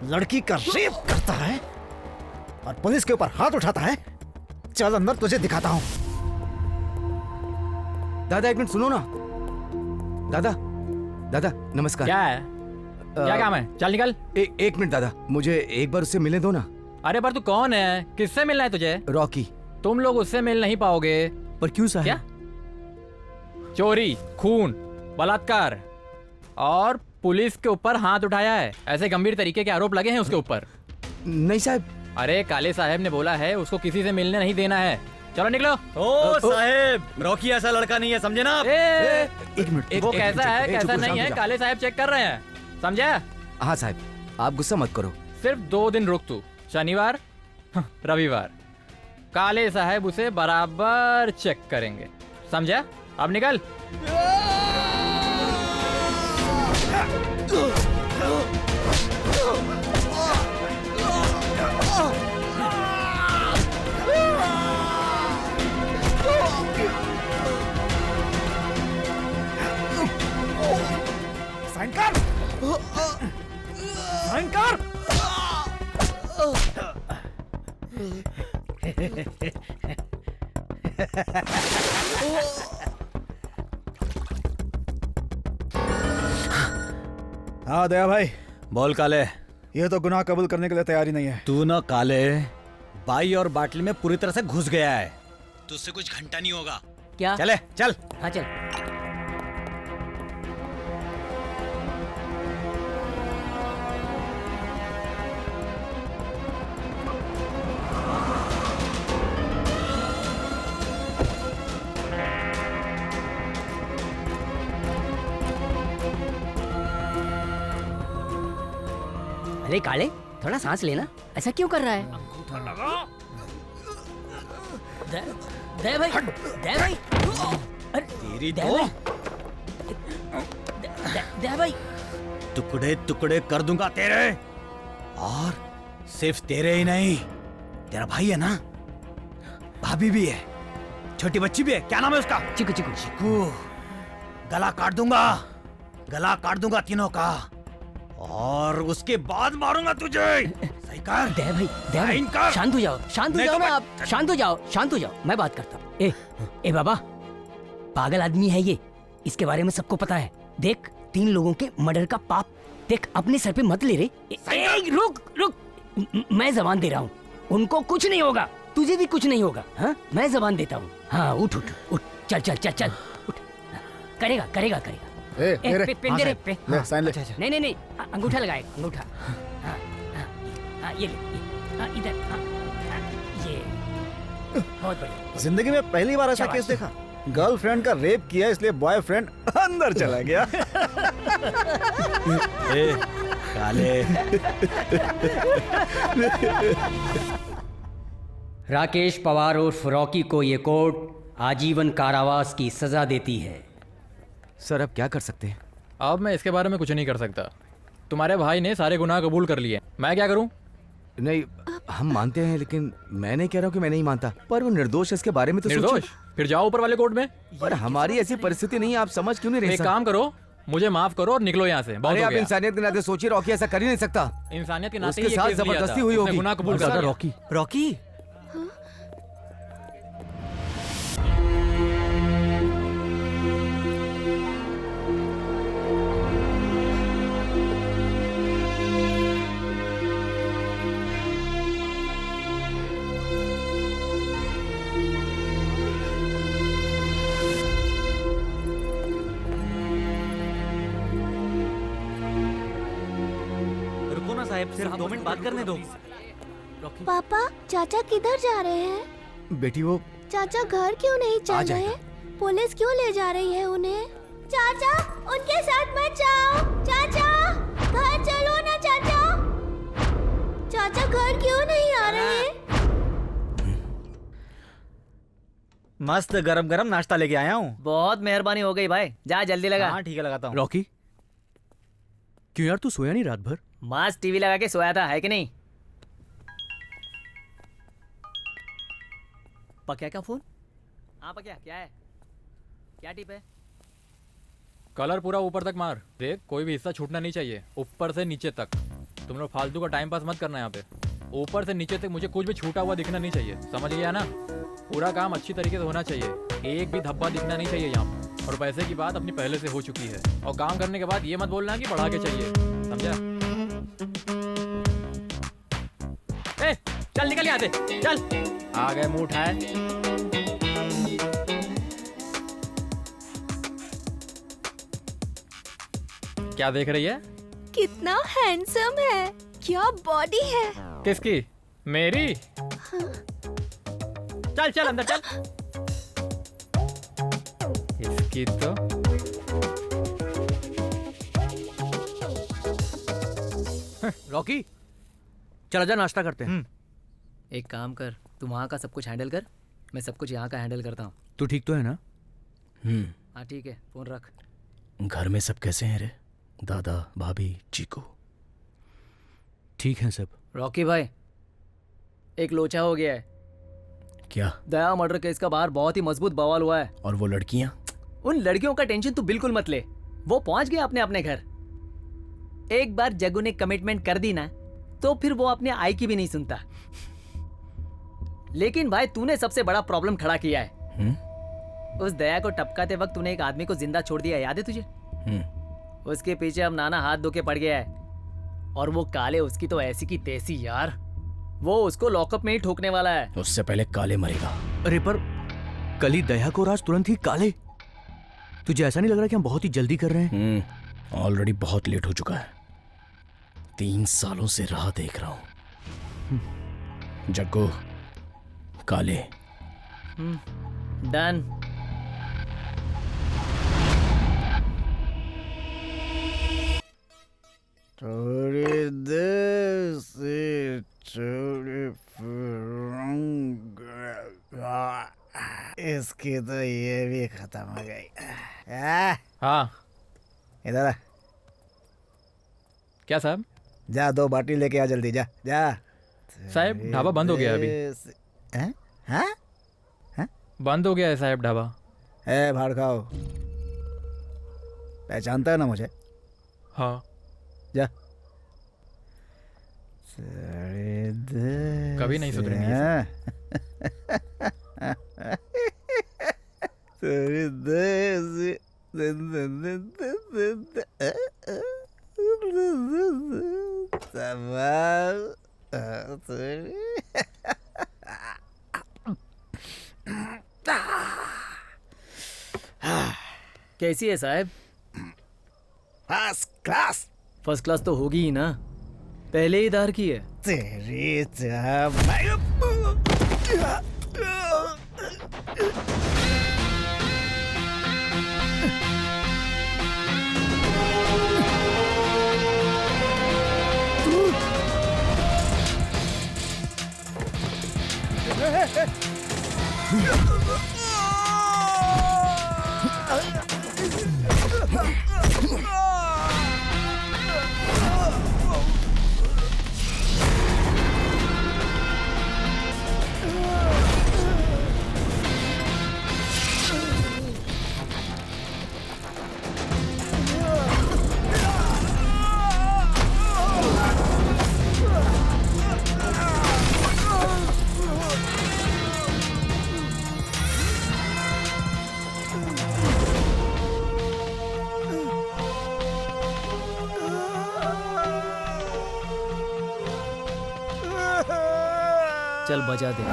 लड़की का रेप करता है और पुलिस के ऊपर हाथ उठाता है। चल अंदर, तुझे दिखाता हूँ। दादा, एक मिनट सुनो ना। दादा, दादा नमस्कार। क्या है? क्या काम है? चल निकल। एक मिनट दादा, मुझे एक बार उससे मिलने दो ना। अरे पर तू कौन है? किससे मिलना है तुझे? रॉकी। तुम लोग उससे मिल नहीं पाओगे। पर क्यों साहब? क्या? चोरी, खून, बलात्कार और पुलिस के ऊपर हाथ उठाया है, ऐसे गंभीर तरीके के आरोप लगे हैं उसके ऊपर। नहीं साहब। अरे काले साहब ने बोला है उसको किसी से मिलने नहीं देना है। चलो निकलो। ओ साहेब, रॉकी ऐसा लड़का नहीं है, समझे ना आप? एक मिनट। वो कैसा है कैसा नहीं है काले साहब चेक कर रहे हैं, समझा? हाँ साहब, आप गुस्सा मत करो। सिर्फ 2 दिन रुक तू, शनिवार रविवार, काले साहब उसे बराबर चेक करेंगे, समझा? अब निकल। साइन कर। साइन कर। हाँ दया भाई। बोल काले। ये तो गुनाह कबूल करने के लिए तैयारी नहीं है। तू ना काले बाई और बाटली में पूरी तरह से घुस गया है। तुझसे कुछ घंटा नहीं होगा। क्या? चले चल। हाँ चल। अरे काले, थोड़ा सांस लेना। ऐसा क्यों कर रहा है? दे भाई, दे भाई। अरे तेरी दे तो भाई। दे भाई। टुकड़े टुकड़े कर दूंगा तेरे। और सिर्फ तेरे ही नहीं, तेरा भाई है ना, भाभी भी है, छोटी बच्ची भी है। क्या नाम है उसका? चिकू। चिकू चिकू। गला काट दूंगा, गला काट दूंगा तीनों का, और उसके बाद मारूंगा तुझे। सही कर। दे भाई, दे भाई। शांत हो जाओ, शांत हो जाओ ना आप। शांत हो जाओ, शांत हो जाओ। मैं बात करता हूँ। ए बाबा, पागल आदमी है ये, इसके बारे में सबको पता है। देख, 3 लोगों के मर्डर का पाप देख अपने सर पे मत ले रे। रुक, मैं जबान दे रहा हूँ। उनको कुछ नहीं होगा, तुझे भी कुछ नहीं होगा। हाँ, मैं जबान देता हूँ। हाँ, उठ उठ उठ, चल उठ। करेगा। पिन दे रे, पे। ले साइन ले। नहीं, अंगूठा लगाए, अंगूठा। हाँ, ये ले, इधर। ये बहुत बढ़िया। जिंदगी में पहली बार ऐसा केस देखा। गर्लफ्रेंड का रेप किया इसलिए बॉयफ्रेंड अंदर चला गया। ए, काले। राकेश पवार उर्फ रॉकी को ये कोर्ट आजीवन कारावास की सजा देती है। सर अब क्या कर सकते हैं? अब मैं इसके बारे में कुछ नहीं कर सकता। तुम्हारे भाई ने सारे गुनाह कबूल कर लिए, मैं क्या करूं? नहीं, हम मानते हैं, लेकिन मैं नहीं कह रहा हूं कि मैं नहीं मानता, पर वो निर्दोष है, इसके बारे में तो सोचो। निर्दोष? फिर जाओ ऊपर वाले कोर्ट में। पर हमारी ऐसी परिस्थिति नहीं है, आप समझ क्यों नहीं रहे? एक काम करो, मुझे माफ करो और निकलो यहाँ से। बहुत अरे हो आप गया। इंसानियत के नाते सोचिए, रॉकी ऐसा कर ही नहीं सकता। इंसानियत के नाते उसके ये साथ केस लिया था। जबरदस्ती हुई उसने होगी। गुनाह कबूल कर लिया। रॉकी रुको ना साहब, सिर्फ 2 मिनट बात करने दो। पापा, चाचा किधर जा रहे हैं? बेटी वो चाचा घर क्यों नहीं चल रहे? पुलिस क्यों ले जा रही है उन्हें? चाचा, उनके साथ मत जाओ। चाचा, घर चलो ना चाचा। चाचा घर क्यों नहीं आ रहे? मस्त गरम गरम नाश्ता लेके आया हूँ। बहुत मेहरबानी हो गई भाई, जा जल्दी लगा। हाँ ठीक है, लगाता हूँ। रॉकी, क्यों यार तू सोया नहीं रात भर? मस्त टीवी लगा के सोया था, है कि नहीं? पक्या का फोन? हाँ पक्या, क्या है? क्या टिप है? कलर पूरा ऊपर तक मार। देख, कोई भी हिस्सा छूटना नहीं चाहिए, ऊपर से नीचे तक। तुम लोग फालतू का टाइम पास मत करना यहाँ पे। ऊपर से नीचे तक मुझे कुछ भी छूटा हुआ दिखना नहीं चाहिए, समझ गया ना? पूरा काम अच्छी तरीके से होना चाहिए, एक भी धब्बा दिखना नहीं चाहिए यहाँ पे। और पैसे की बात अपनी पहले से हो चुकी है, और काम करने के बाद ये मत बोलना कि बढ़ा के चाहिए, समझा? ए, चल निकल यहाँ से, चल। आ गए मुंह उठाए। क्या देख रही है? कितना हैंडसम है, क्या बॉडी है। किसकी? मेरी? चल चल अंदर चल। इसकी तो रॉकी, चल आजा नाश्ता करते हैं। एक काम कर, तू वहाँ का सब कुछ हैंडल कर, मैं सब कुछ यहाँ का हैंडल करता हूँ। तू ठीक तो है ना? हाँ ठीक है, फोन रख। घर में सब कैसे हैं रे? दादा, भाभी, चीकू ठीक है सब। रॉकी भाई, एक लोचा हो गया है। क्या? दया मर्डर केस का बाहर बहुत ही मजबूत बवाल हुआ है। और वो लड़कियां? उन लड़कियों का टेंशन तू बिल्कुल मत ले, वो पहुंच गए अपने अपने घर। एक बार जग्गू ने कमिटमेंट कर दी ना तो फिर वो अपने आई की भी नहीं सुनता। लेकिन भाई तूने सबसे बड़ा प्रॉब्लम खड़ा किया है। उस दया को टपकाते वक्त तूने एक आदमी को जिंदा छोड़ दिया, याद है तुझे? उसके पीछे अब नाना हाथ धो के पड़ गया है और वो काले उसकी तो ऐसी की तैसी यार, वो उसको लॉकअप में ही ठोकने वाला है। उससे पहले काले मरेगा। अरे पर कल ही दया को राज तुरंत ही काले, तुझे ऐसा नहीं लग रहा कि हम बहुत ही जल्दी कर रहे हैं? ऑलरेडी बहुत लेट हो चुका है। 3 सालों से राह देख रहा हूं। जग्गू, काले। डन। थोड़ी देर से छोड़े इसकी तो ये भी खत्म हो गई। हाँ इधर आ। क्या साहब? जा 2 बाटी लेके आ जल्दी, जा जा। साहब ढाबा बंद हो गया है अभी। हैं? हाँ? बंद हो गया है साहब ढाबा। है भाड़ खाओ, पहचानता है ना मुझे? हाँ। जा। कभी नहीं सुधरेंगे। कैसी है साहब? First class. फर्स्ट क्लास तो होगी ही ना, पहले ही दार की है। तेरी चल बजा दे।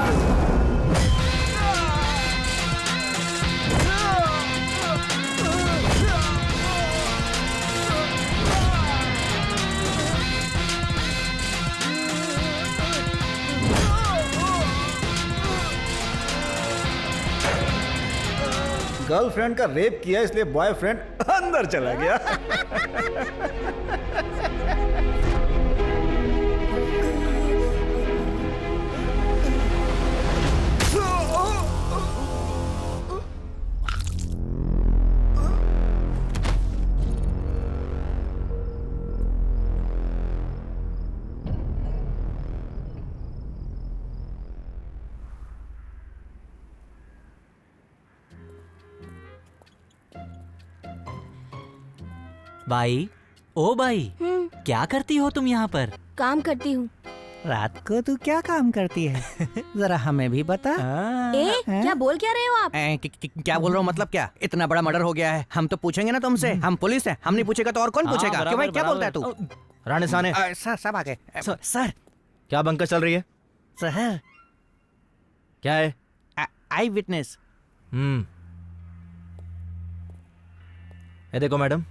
गर्लफ्रेंड का रेप किया इसलिए बॉयफ्रेंड अंदर चला गया। भाई, ओ भाई, क्या करती हो तुम यहाँ पर? काम करती हूँ। रात को तू क्या काम करती है? जरा हमें भी बता। क्या बोल क्या रहे हो आप? क्या बोल रहा हूँ मतलब क्या? इतना बड़ा मर्डर हो गया है, हम तो पूछेंगे ना तुमसे। हम पुलिस है, हम नहीं पूछेगा तो और कौन पूछेगा? क्यों भाई, क्या बोलता है तू? राणे साने। सर सब आ गए। सर क्या बंकर चल रही है? सर क्या है? आई विटनेस। ये देखो मैडम,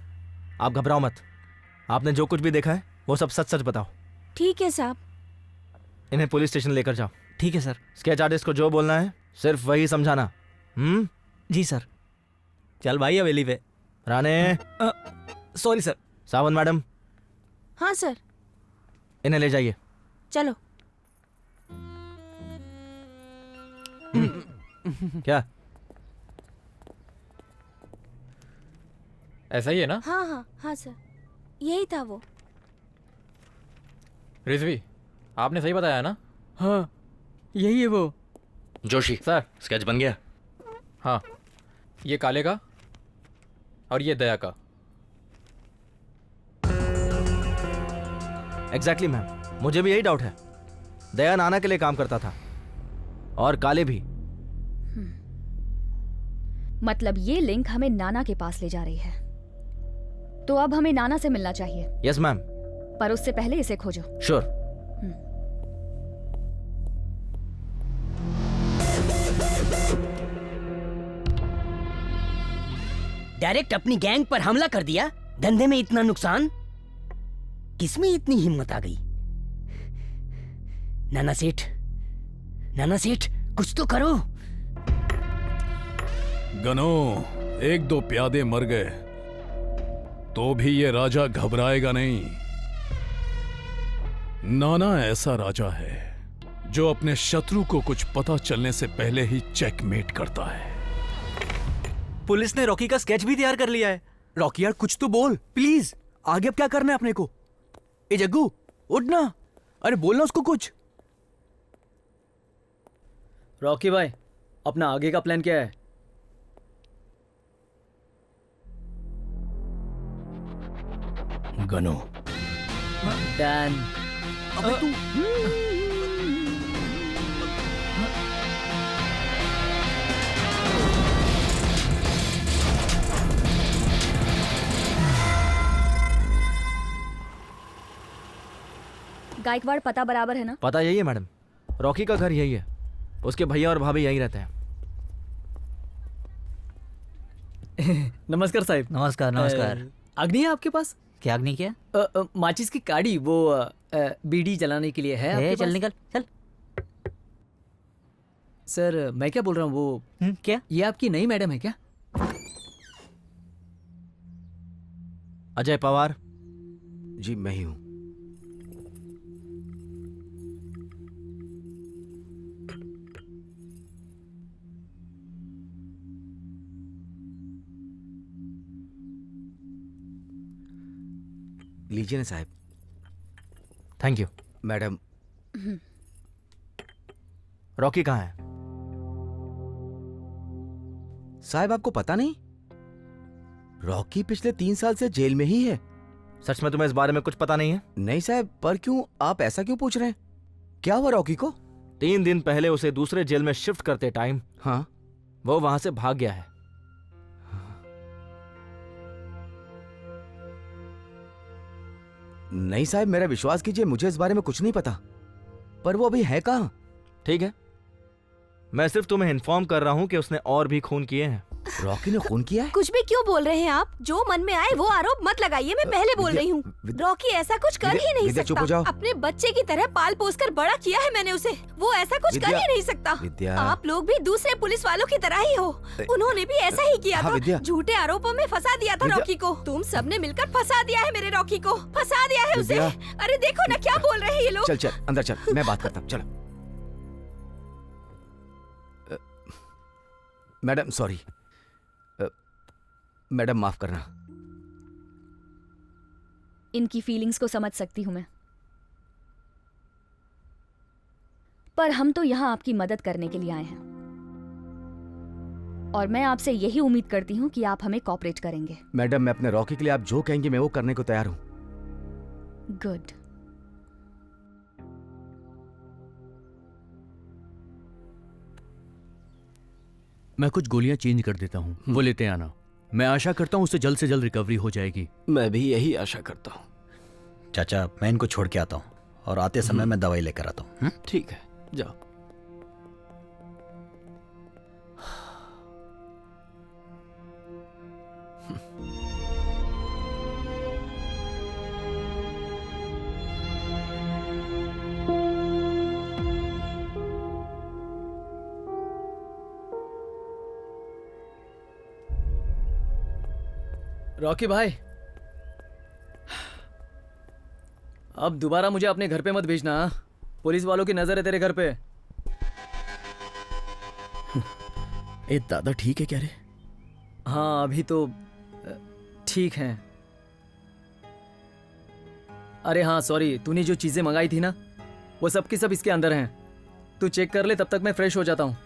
आप घबराओ मत। आपने जो कुछ भी देखा है वो सब सच सच बताओ। ठीक है साहब। इन्हें पुलिस स्टेशन लेकर जाओ। ठीक है सर। स्केच आर्टिस्ट को जो बोलना है सिर्फ वही समझाना। जी सर। चल भाई हवेली पे। Rane. Sorry sir. Sawan madam. हाँ सर। इन्हें ले जाइए। चलो। क्या ऐसा ही है ना? हाँ हाँ हाँ सर, यही था वो। रिजवी, आपने सही बताया ना? हाँ यही है वो। जोशी सर, स्केच बन गया? हाँ, ये काले का और ये दया का। एग्जैक्टली मैम, मुझे भी यही डाउट है। दया नाना के लिए काम करता था और काले भी। मतलब ये लिंक हमें नाना के पास ले जा रही है। तो अब हमें नाना से मिलना चाहिए। Yes ma'am. पर उससे पहले इसे खोजो। श्योर। डायरेक्ट अपनी गैंग पर हमला कर दिया। धंधे में इतना नुकसान, किसमें इतनी हिम्मत आ गई? नाना सेठ, नाना सेठ, कुछ तो करो। गनो, एक दो प्यादे मर गए तो भी ये राजा घबराएगा नहीं। नाना ऐसा राजा है जो अपने शत्रु को कुछ पता चलने से पहले ही चेकमेट करता है। पुलिस ने रॉकी का स्केच भी तैयार कर लिया है। रॉकी यार कुछ तो बोल प्लीज, आगे अब क्या करना है अपने को? ए जग्गू उठ ना, अरे बोलना उसको कुछ। रॉकी भाई, अपना आगे का प्लान क्या है? गनो। डन। अबे तू गायकवाड़ पता बराबर है ना? पता यही है मैडम, रॉकी का घर यही है। उसके भैया और भाभी यहीं रहते हैं। नमस्कार साहिब। नमस्कार नमस्कार। अग्नि है आपके पास? क्या अग्नि क्या? माचिस की काड़ी, वो बीड़ी जलाने के लिए है आपके चल पास? निकल चल। सर मैं क्या बोल रहा हूँ, वो क्या ये आपकी नई मैडम है क्या? अजय पवार। जी मैं ही हूं। लीजिए ना साहब। Thank you. मैडम, रॉकी कहाँ है? साहब आपको पता नहीं? रॉकी पिछले 3 साल से जेल में ही है। सच में तुम्हें इस बारे में कुछ पता नहीं है? नहीं साहब, पर क्यों, आप ऐसा क्यों पूछ रहे हैं? क्या हुआ रॉकी को? 3 दिन पहले उसे दूसरे जेल में शिफ्ट करते टाइम हाँ वो वहां से भाग गया है। नहीं साहब, मेरा विश्वास कीजिए, मुझे इस बारे में कुछ नहीं पता। पर वो अभी है कहाँ? ठीक है, मैं सिर्फ तुम्हें इन्फॉर्म कर रहा हूं कि उसने और भी खून किए हैं। रॉकी ने खून किया है? कुछ भी क्यों बोल रहे हैं आप? जो मन में आए वो आरोप मत लगाइए, मैं पहले बोल रही हूँ। रॉकी ऐसा कुछ कर ही नहीं सकता। अपने बच्चे की तरह पाल पोस कर बड़ा किया है मैंने उसे, वो ऐसा कुछ कर ही नहीं सकता। आप लोग भी दूसरे पुलिस वालों की तरह ही हो, उन्होंने भी ऐसा ही किया था। झूठे आरोपों में फंसा दिया था रॉकी को। तुम सबने मिलकर फंसा दिया है मेरे रॉकी को, फंसा दिया है उसे। अरे देखो ना क्या बोल रहे हैं ये लोग। चल चल अंदर चल, मैं बात करता हूँ, चलो। मैडम सॉरी, मैडम माफ करना। इनकी फीलिंग्स को समझ सकती हूं मैं, पर हम तो यहां आपकी मदद करने के लिए आए हैं और मैं आपसे यही उम्मीद करती हूं कि आप हमें कोऑपरेट करेंगे। मैडम, मैं अपने रॉकी के लिए आप जो कहेंगे मैं वो करने को तैयार हूं। गुड। मैं कुछ गोलियां चेंज कर देता हूँ, वो लेते आना। मैं आशा करता हूँ उससे जल्द से जल्द रिकवरी हो जाएगी। मैं भी यही आशा करता हूँ। चाचा, मैं इनको छोड़ के आता हूँ और आते समय मैं दवाई लेकर आता हूँ। ठीक है, जाओ। रॉकी भाई, अब दोबारा मुझे अपने घर पे मत भेजना। पुलिस वालों की नजर है तेरे घर पे। ए दादा ठीक है क्या रे? हाँ अभी तो ठीक है। अरे हाँ सॉरी, तूने जो चीजें मंगाई थी ना वो सब की सब इसके अंदर हैं। तू चेक कर ले, तब तक मैं फ्रेश हो जाता हूँ।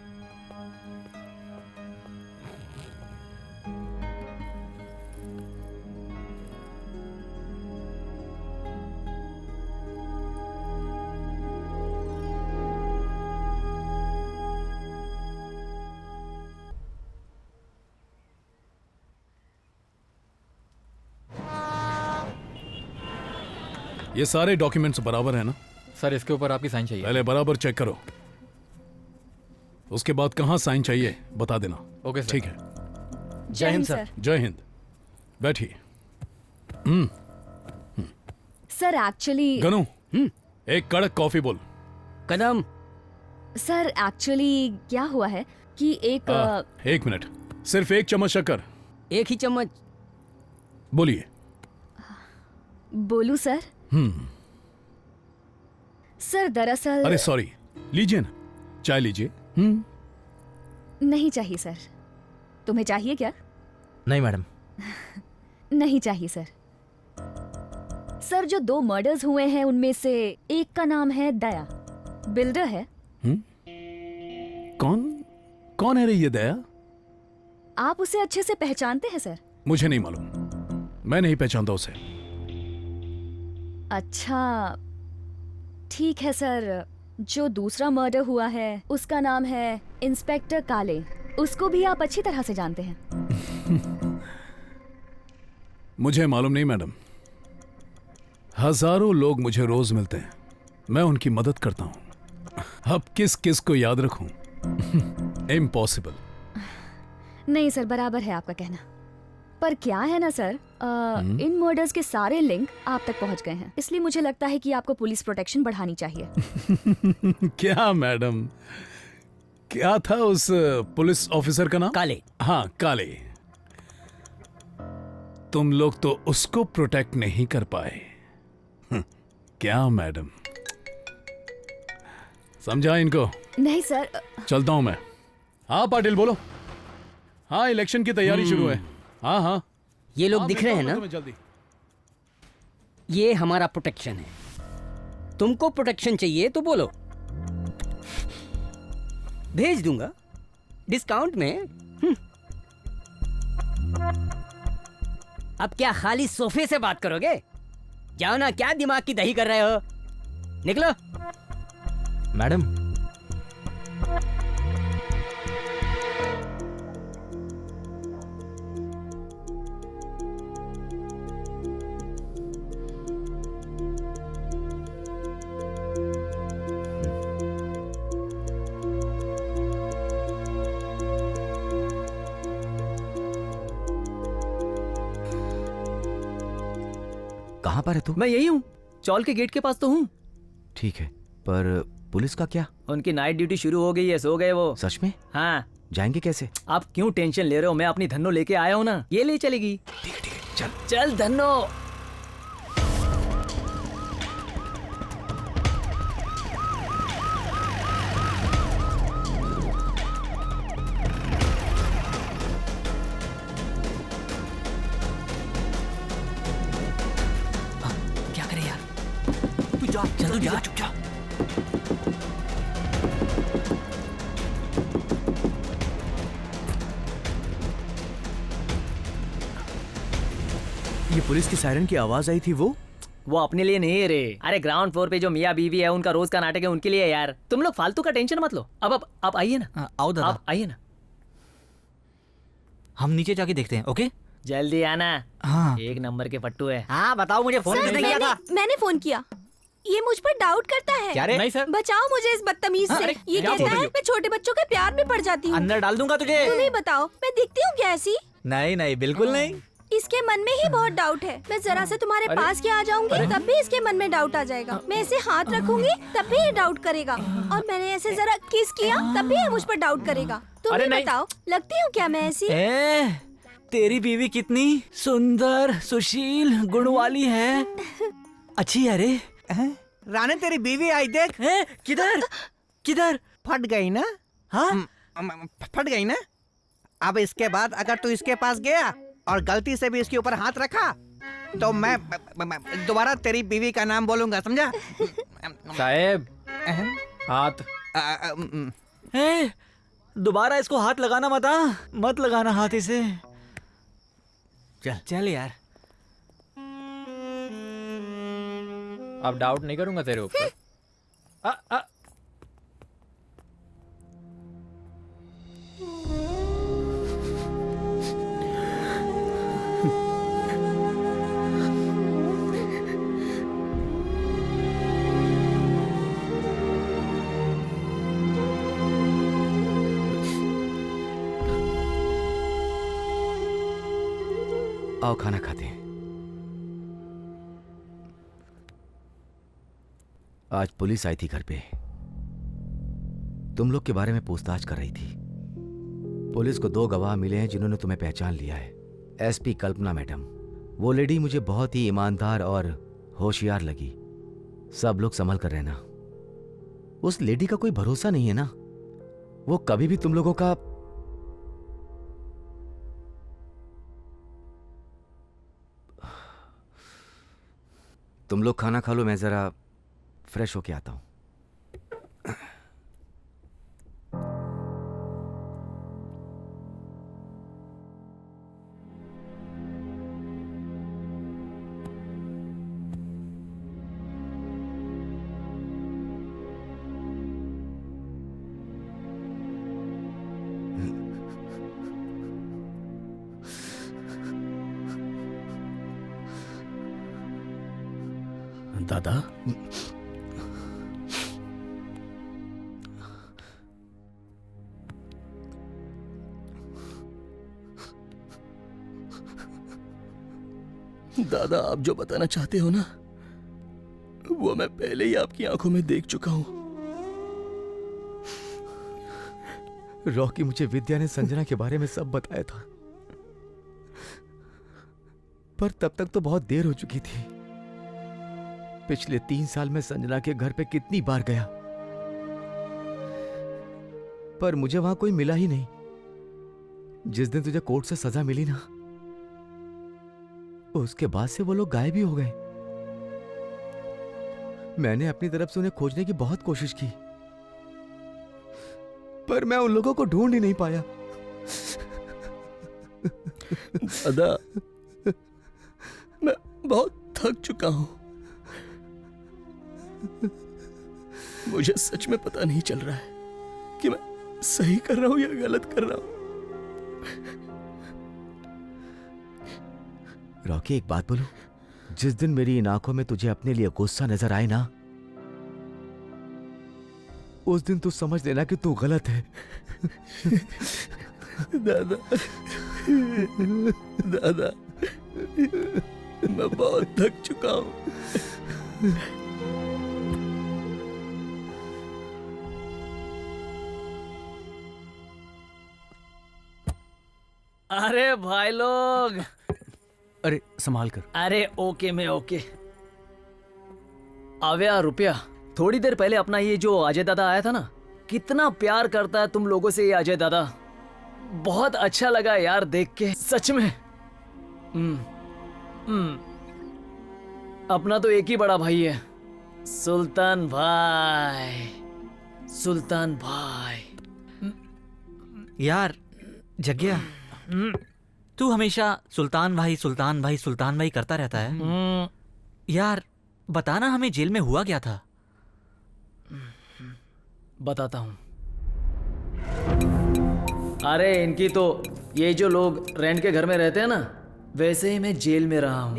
ये सारे डॉक्यूमेंट्स बराबर है ना? सर इसके ऊपर आपकी साइन चाहिए। पहले बराबर चेक करो, उसके बाद कहाँ साइन चाहिए बता देना। Okay sir. ठीक है। जय हिंद सर। जय हिंद। बैठिए। सर एक्चुअली गनु, एक कड़क कॉफी बोल। कदम। सर एक्चुअली क्या हुआ है कि एक मिनट, सिर्फ एक चम्मच शक्कर। एक ही चम्मच। बोलिए। बोलू सर? सर दरअसल अरे सॉरी, लीजिए ना, चाय लीजिए। नहीं चाहिए सर। तुम्हें चाहिए क्या? नहीं मैडम। नहीं चाहिए सर। सर जो 2 मर्डर्स हुए हैं उनमें से एक का नाम है दया, बिल्डर है। कौन है रे ये दया? आप उसे अच्छे से पहचानते हैं सर? मुझे नहीं मालूम, मैं नहीं पहचानता उसे। अच्छा ठीक है सर। जो दूसरा मर्डर हुआ है उसका नाम है इंस्पेक्टर काले, उसको भी आप अच्छी तरह से जानते हैं। मुझे मालूम नहीं मैडम, हजारों लोग मुझे रोज मिलते हैं, मैं उनकी मदद करता हूं। अब किस किस को याद रखूं? इम्पॉसिबल। नहीं सर, बराबर है आपका कहना, पर क्या है ना सर, इन मर्डर्स के सारे लिंक आप तक पहुंच गए हैं, इसलिए मुझे लगता है कि आपको पुलिस प्रोटेक्शन बढ़ानी चाहिए। क्या मैडम, क्या था उस पुलिस ऑफिसर का नाम? काले। हाँ काले। तुम लोग तो उसको प्रोटेक्ट नहीं कर पाए। क्या मैडम, समझा इनको? नहीं सर। चलता हूं मैं। हाँ पाटिल बोलो। हाँ इलेक्शन की तैयारी शुरू है। हाँ हाँ। ये लोग दिख रहे हैं ना? जल्दी। ये हमारा प्रोटेक्शन है। तुमको प्रोटेक्शन चाहिए तो बोलो, भेज दूंगा डिस्काउंट में। अब क्या खाली सोफे से बात करोगे? जाओ ना, क्या दिमाग की दही कर रहे हो? निकलो। मैडम कहाँ पर है तू? मैं यही हूँ, चौल के गेट के पास तो हूँ। ठीक है, पर पुलिस का क्या? उनकी नाइट ड्यूटी शुरू हो गई है, सो गए वो। सच में? हाँ। जाएंगे कैसे? आप क्यों टेंशन ले रहे हो? मैं अपनी धन्नो लेके आया हूँ ना, ये ले चलेगी। ठीक है चल चल धन्नो। क्या करे यार, तू जा, चल तू जा, चुप जा। ये पुलिस की सायरन की आवाज आई थी, वो अपने लिए नहीं रे। अरे ग्राउंड फ्लोर पे जो मियाँ बीवी है उनका रोज का नाटक है, उनके लिए यार। तुम लोग फालतू का टेंशन मत लो। अब आप आइए ना। आओ दादा, आप आइए ना, हम नीचे जाके देखते हैं। ओके जल्दी आना। हाँ। एक नंबर के पट्टू है। हाँ बताओ, मुझे फोन सर, किसने किया था? मैंने फोन किया। ये मुझ पर डाउट करता है। क्या रे? नहीं सर। बचाओ मुझे इस बदतमीज से। अरे, ये क्या कहता बोल रही है हो? मैं छोटे बच्चों के प्यार में पड़ जाती हूँ। अंदर डाल दूंगा तुझे। तुम ही बताओ, मैं दिखती हूँ क्या ऐसी? नहीं नहीं, बिल्कुल नहीं। इसके मन में ही बहुत डाउट है। मैं जरा से तुम्हारे पास क्या आ जाऊंगी तब भी इसके मन में डाउट आ जाएगा। मैं ऐसे हाथ रखूंगी तब भी ये डाउट करेगा, और मैंने ऐसे जरा किस किया तब भी ये मुझ पर डाउट करेगा। तुम ही बताओ, लगती हूँ क्या मैं ऐसी? तेरी बीवी कितनी सुंदर, सुशील, गुण वाली है। अच्छी है रे। राणे तेरी बीवी आई देख। किधर किधर? फट गई ना? हाँ फट गई ना? अब इसके बाद अगर तू इसके पास गया और गलती से भी इसके ऊपर हाथ रखा तो मैं दोबारा तेरी बीवी का नाम बोलूंगा, समझा? साहेब हाथ। दोबारा इसको हाथ लगाना मत लगाना हाथ इसे। चल यार। अब डाउट नहीं करूंगा तेरे ऊपर। आओ खाना खाते हैं। आज पुलिस आई थी घर पे, तुम लोग के बारे में पूछताछ कर रही थी। पुलिस को 2 गवाह मिले हैं जिन्होंने तुम्हें पहचान लिया है। एसपी कल्पना मैडम, वो लेडी मुझे बहुत ही ईमानदार और होशियार लगी। सब लोग संभल कर रहना। उस लेडी का कोई भरोसा नहीं है ना, वो कभी भी तुम लोगों का तुम लोग खाना खा लो, मैं जरा फ्रेश होके आता हूं। दादा, दादा आप जो बताना चाहते हो ना, वो मैं पहले ही आपकी आंखों में देख चुका हूं। रॉकी, मुझे विद्या ने संजना के बारे में सब बताया था, पर तब तक तो बहुत देर हो चुकी थी। पिछले 3 साल में संजना के घर पे कितनी बार गया, पर मुझे वहां कोई मिला ही नहीं। जिस दिन तुझे कोर्ट से सजा मिली ना, उसके बाद से वो लोग गायब ही हो गए। मैंने अपनी तरफ से उन्हें खोजने की बहुत कोशिश की, पर मैं उन लोगों को ढूंढ ही नहीं पाया। दादा, मैं बहुत थक चुका हूं। मुझे सच में पता नहीं चल रहा है कि मैं सही कर रहा हूं या गलत कर रहा हूं। रॉकी, एक बात बोलूं? जिस दिन मेरी इन आंखों में तुझे अपने लिए गुस्सा नजर आए ना, उस दिन तू समझ लेना कि तू गलत है। दादा, दादा, मैं बहुत थक चुका हूं। अरे भाई लोग, अरे संभाल कर। अरे ओके में ओके। आव्या, रुपया, थोड़ी देर पहले अपना ये जो अजय दादा आया था ना, कितना प्यार करता है तुम लोगों से ये अजय दादा। बहुत अच्छा लगा यार देख के, सच में। अपना तो एक ही बड़ा भाई है, सुल्तान भाई, सुल्तान भाई। यार जग्या, तू हमेशा सुल्तान भाई सुल्तान भाई सुल्तान भाई करता रहता है। यार बताना, हमें जेल में हुआ क्या था? बताता हूं। अरे इनकी तो, ये जो लोग रेंट के घर में रहते हैं ना, वैसे ही मैं जेल में रहा हूँ।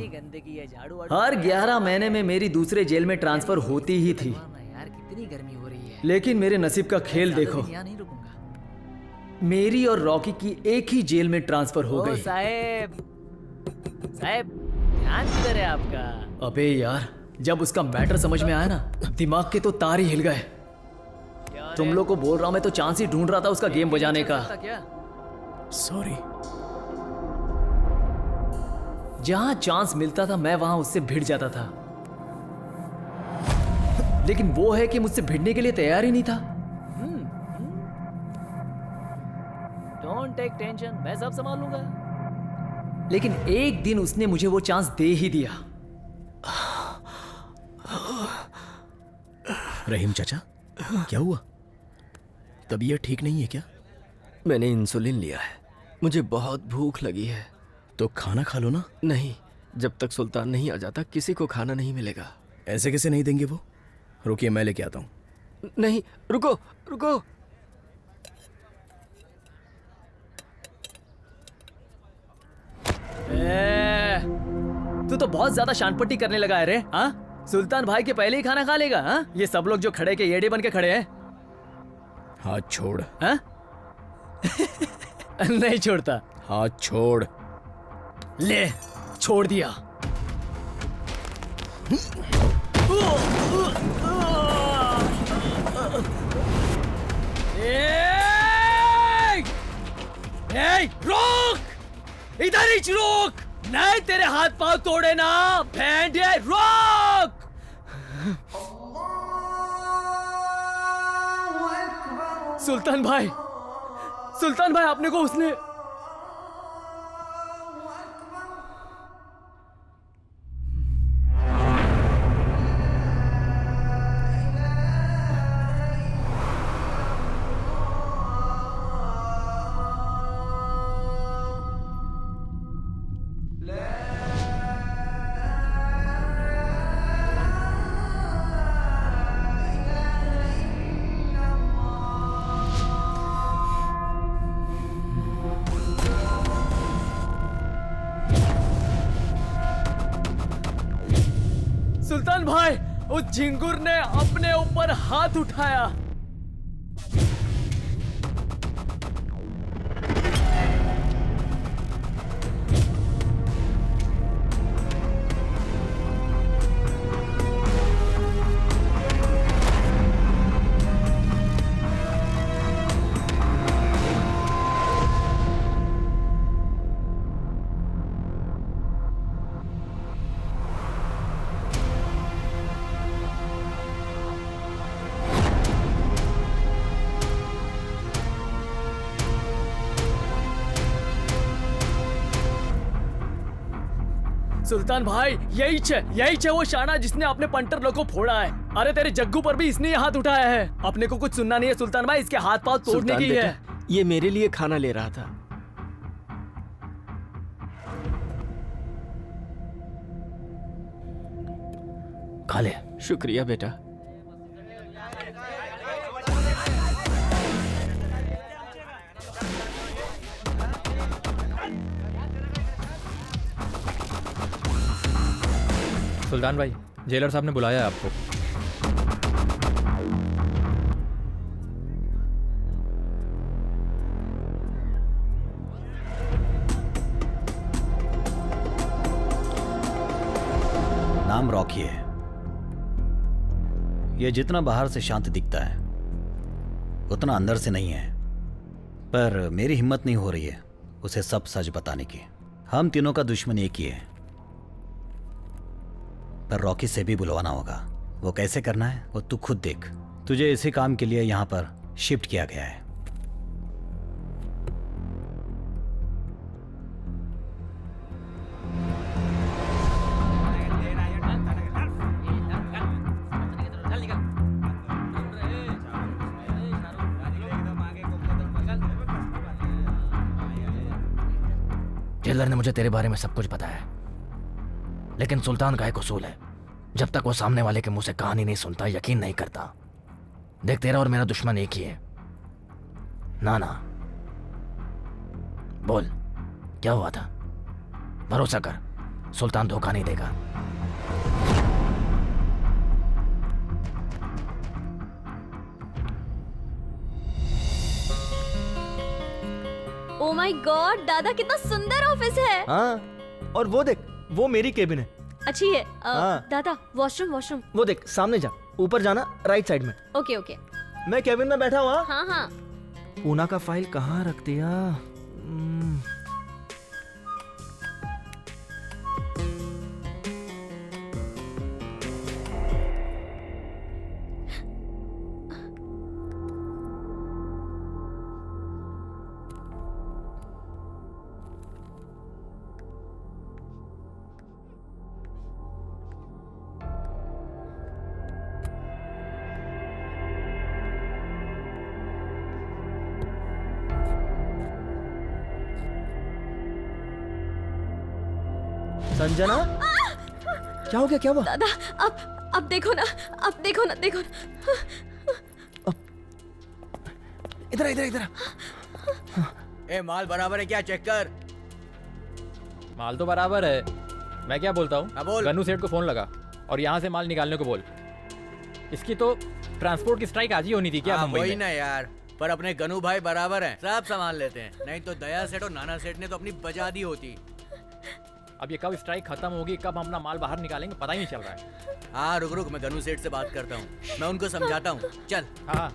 हर 11 महीने में मेरी दूसरे जेल में ट्रांसफर होती ही थी। यार कितनी गर्मी हो रही है। लेकिन मेरे नसीब का खेल देखो, मेरी और रॉकी की एक ही जेल में ट्रांसफर हो गई। साहब, साहब, ध्यान किधर है आपका? अबे यार, जब उसका मैटर समझ में आया ना, दिमाग के तो तार ही हिल गए। तुम लोग को बोल रहा हूं, मैं तो चांस ही ढूंढ रहा था उसका गेम बजाने का। सॉरी। जहां चांस मिलता था मैं वहां उससे भिड़ जाता था, लेकिन वो है कि मुझसे भिड़ने के लिए तैयार ही नहीं था। डोंट टेक टेंशन, मैं सब संभाल लूंगा। लेकिन एक दिन उसने मुझे वो चांस दे ही दिया। रहीम चाचा, क्या हुआ? तबीयत ठीक नहीं है क्या? मैंने इंसुलिन लिया है, मुझे बहुत भूख लगी है। तो खाना खा लो ना। नहीं, जब तक सुल्तान नहीं आ जाता किसी को खाना नहीं मिलेगा। ऐसे कैसे नहीं देंगे वो? रुकिए, मैं लेके आता हूं। नहीं, रुको रुको। तू तो बहुत ज्यादा शानपट्टी करने लगा है रे। हाँ, सुल्तान भाई के पहले ही खाना खा लेगा? हाँ, ये सब लोग जो खड़े के येड़े बन के खड़े हैं। हाथ छोड़। हाँ? नहीं छोड़ता। हाथ छोड़। ले। छोड़ दिया। रोक, इधर ही रोक, नहीं तेरे हाथ पांव तोड़े ना भेंड़िए, रोक। सुल्तान भाई आपने को उसने सुल्तान भाई, उस झिंगुर ने अपने ऊपर हाथ उठाया। सुल्तान भाई, यही छे वो शाना जिसने अपने पंटर लोग को फोड़ा है। अरे तेरे जग्गू पर भी इसने ये हाथ उठाया है। अपने को कुछ सुनना नहीं है सुल्तान भाई, इसके हाथ पांव तोड़ने की है। ये मेरे लिए खाना ले रहा था। खा ले। शुक्रिया बेटा। सुल्तान भाई, जेलर साहब ने बुलाया है आपको। नाम रॉकी है। ये जितना बाहर से शांत दिखता है उतना अंदर से नहीं है, पर मेरी हिम्मत नहीं हो रही है उसे सब सच बताने की। हम तीनों का दुश्मन एक ही है, पर रॉकी से भी बुलवाना होगा। वो कैसे करना है वो तू खुद देख। तुझे इसी काम के लिए यहां पर शिफ्ट किया गया है। जेलर ने मुझे तेरे बारे में सब कुछ बताया, लेकिन सुल्तान का एक उसूल है, जब तक वो सामने वाले के मुंह से कहानी नहीं सुनता यकीन नहीं करता। देख, तेरा और मेरा दुश्मन एक ही है। नाना, बोल क्या हुआ था? भरोसा कर, सुल्तान धोखा नहीं देगा। ओ माय गॉड, दादा कितना सुंदर ऑफिस है। हाँ, और वो देख, वो मेरी केबिन है। अच्छी है। हाँ। दादा वॉशरूम। वो देख सामने जा, ऊपर जाना, राइट साइड में। ओके। मैं केबिन में बैठा हुआ। हाँ। पूना का फाइल कहाँ रख दिया? संजना, क्या हो गया? क्या हुआ? दादा, अब देखो ना। इधर। ए, माल बराबर है क्या? चेक कर। माल तो बराबर है। मैं क्या बोलता हूँ, बोल। गन्नू सेठ को फोन लगा और यहाँ से माल निकालने को बोल। इसकी तो ट्रांसपोर्ट की स्ट्राइक आज ही होनी थी क्या मुंबई वही में? ना यार, पर अपने गनू भाई बराबर हैं, सब संभाल लेते हैं। नहीं तो दया सेठ और नाना सेठ ने तो अपनी बजा दी होती। अब ये कब स्ट्राइक खत्म होगी, कब हम अपना माल बाहर निकालेंगे, पता ही नहीं चल रहा है। हाँ रुक रुक, मैं गनू सेठ से बात करता हूँ, मैं उनको समझाता हूँ। चल। हाँ।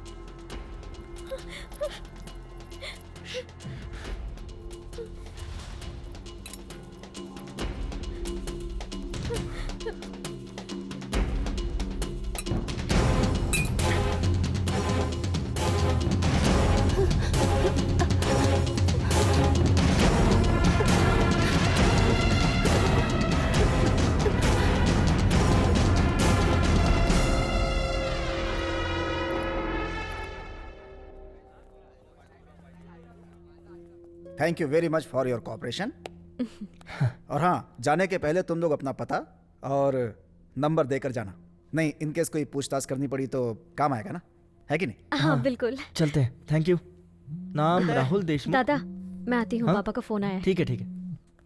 Thank you very much for your cooperation. और हाँ, जाने के पहले तुम लोग अपना पता और नंबर देकर जाना, नहीं इनकेस कोई पूछताछ करनी पड़ी तो काम आएगा ना, है कि नहीं? हाँ बिल्कुल। चलते हैं। Thank you. नाम राहुल देशमुख। दादा मैं आती हूँ, हाँ? पापा का फोन आया है। ठीक है।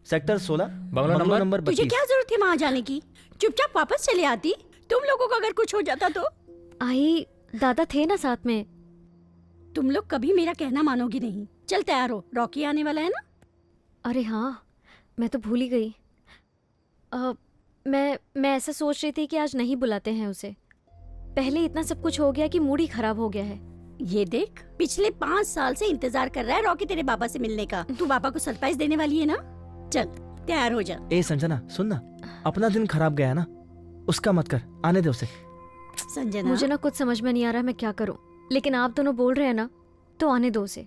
सेक्टर 16 बंगला नंबर तुझे 32। क्या जरूरत थी वहाँ जाने की? चुपचाप वापस चले आती। तुम लोगों को अगर कुछ हो जाता तो? आई दादा थे ना साथ में। तुम लोग कभी मेरा कहना मानोगी नहीं। चल तैयार हो, रॉकी आने वाला है ना? अरे हाँ, मैं तो भूल ही गई। मैं ऐसा सोच रही थी कि आज नहीं बुलाते हैं उसे। पहले इतना सब कुछ हो गया कि मूड ही खराब हो गया है। ये देख, पिछले 5 साल से इंतजार कर रहा है रॉकी तेरे पापा से मिलने का। तू पापा को सरप्राइज देने वाली है ना? चल तैयार हो जा। ए संजना सुन ना, अपना दिन खराब गया ना, उसका मत कर, आने दे उसे। संजना, मुझे ना कुछ समझ में नहीं आ रहा मैं क्या करूं, लेकिन आप दोनों बोल रहे हैं ना तो आने दो उसे।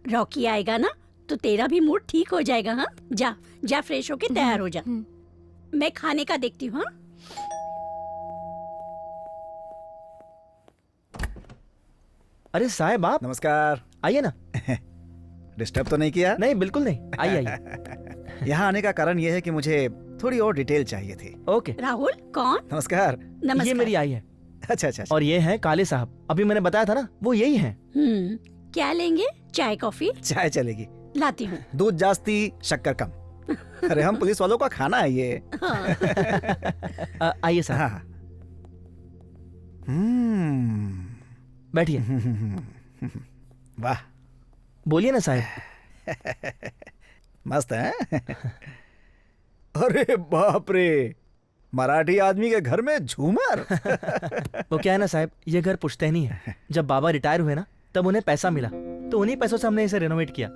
रॉकी आएगा ना तो तेरा भी मूड ठीक हो जाएगा। हाँ जा जा, फ्रेश होके तैयार हो जा। मैं खाने का देखती हूँ। हाँ अरे साहब आप। नमस्कार। आइए ना। डिस्टर्ब तो नहीं किया? नहीं बिल्कुल नहीं, आइए। यहाँ आने का कारण यह है कि मुझे थोड़ी और डिटेल चाहिए थी। ओके। राहुल कौन? नमस्कार। नमस्कार। ये मेरी आई है। अच्छा। और ये हैं काले साहब, अभी मैंने बताया था ना, वो यही हैं। क्या लेंगे? चाय कॉफी? चाय चलेगी। लाती हूँ। दूध जास्ती शक्कर कम। अरे हम पुलिस वालों का खाना है ये। आइए साहब। बैठिए। वाह, बोलिए ना साहब। मस्त है। अरे बाप रे, मराठी आदमी के घर में झूमर। वो क्या है ना साहब, ये घर पुश्तैनी है। जब बाबा रिटायर हुए ना तब उन्हें पैसा मिला, तो उन्हीं पैसों से हमने इसे रेनोवेट किया।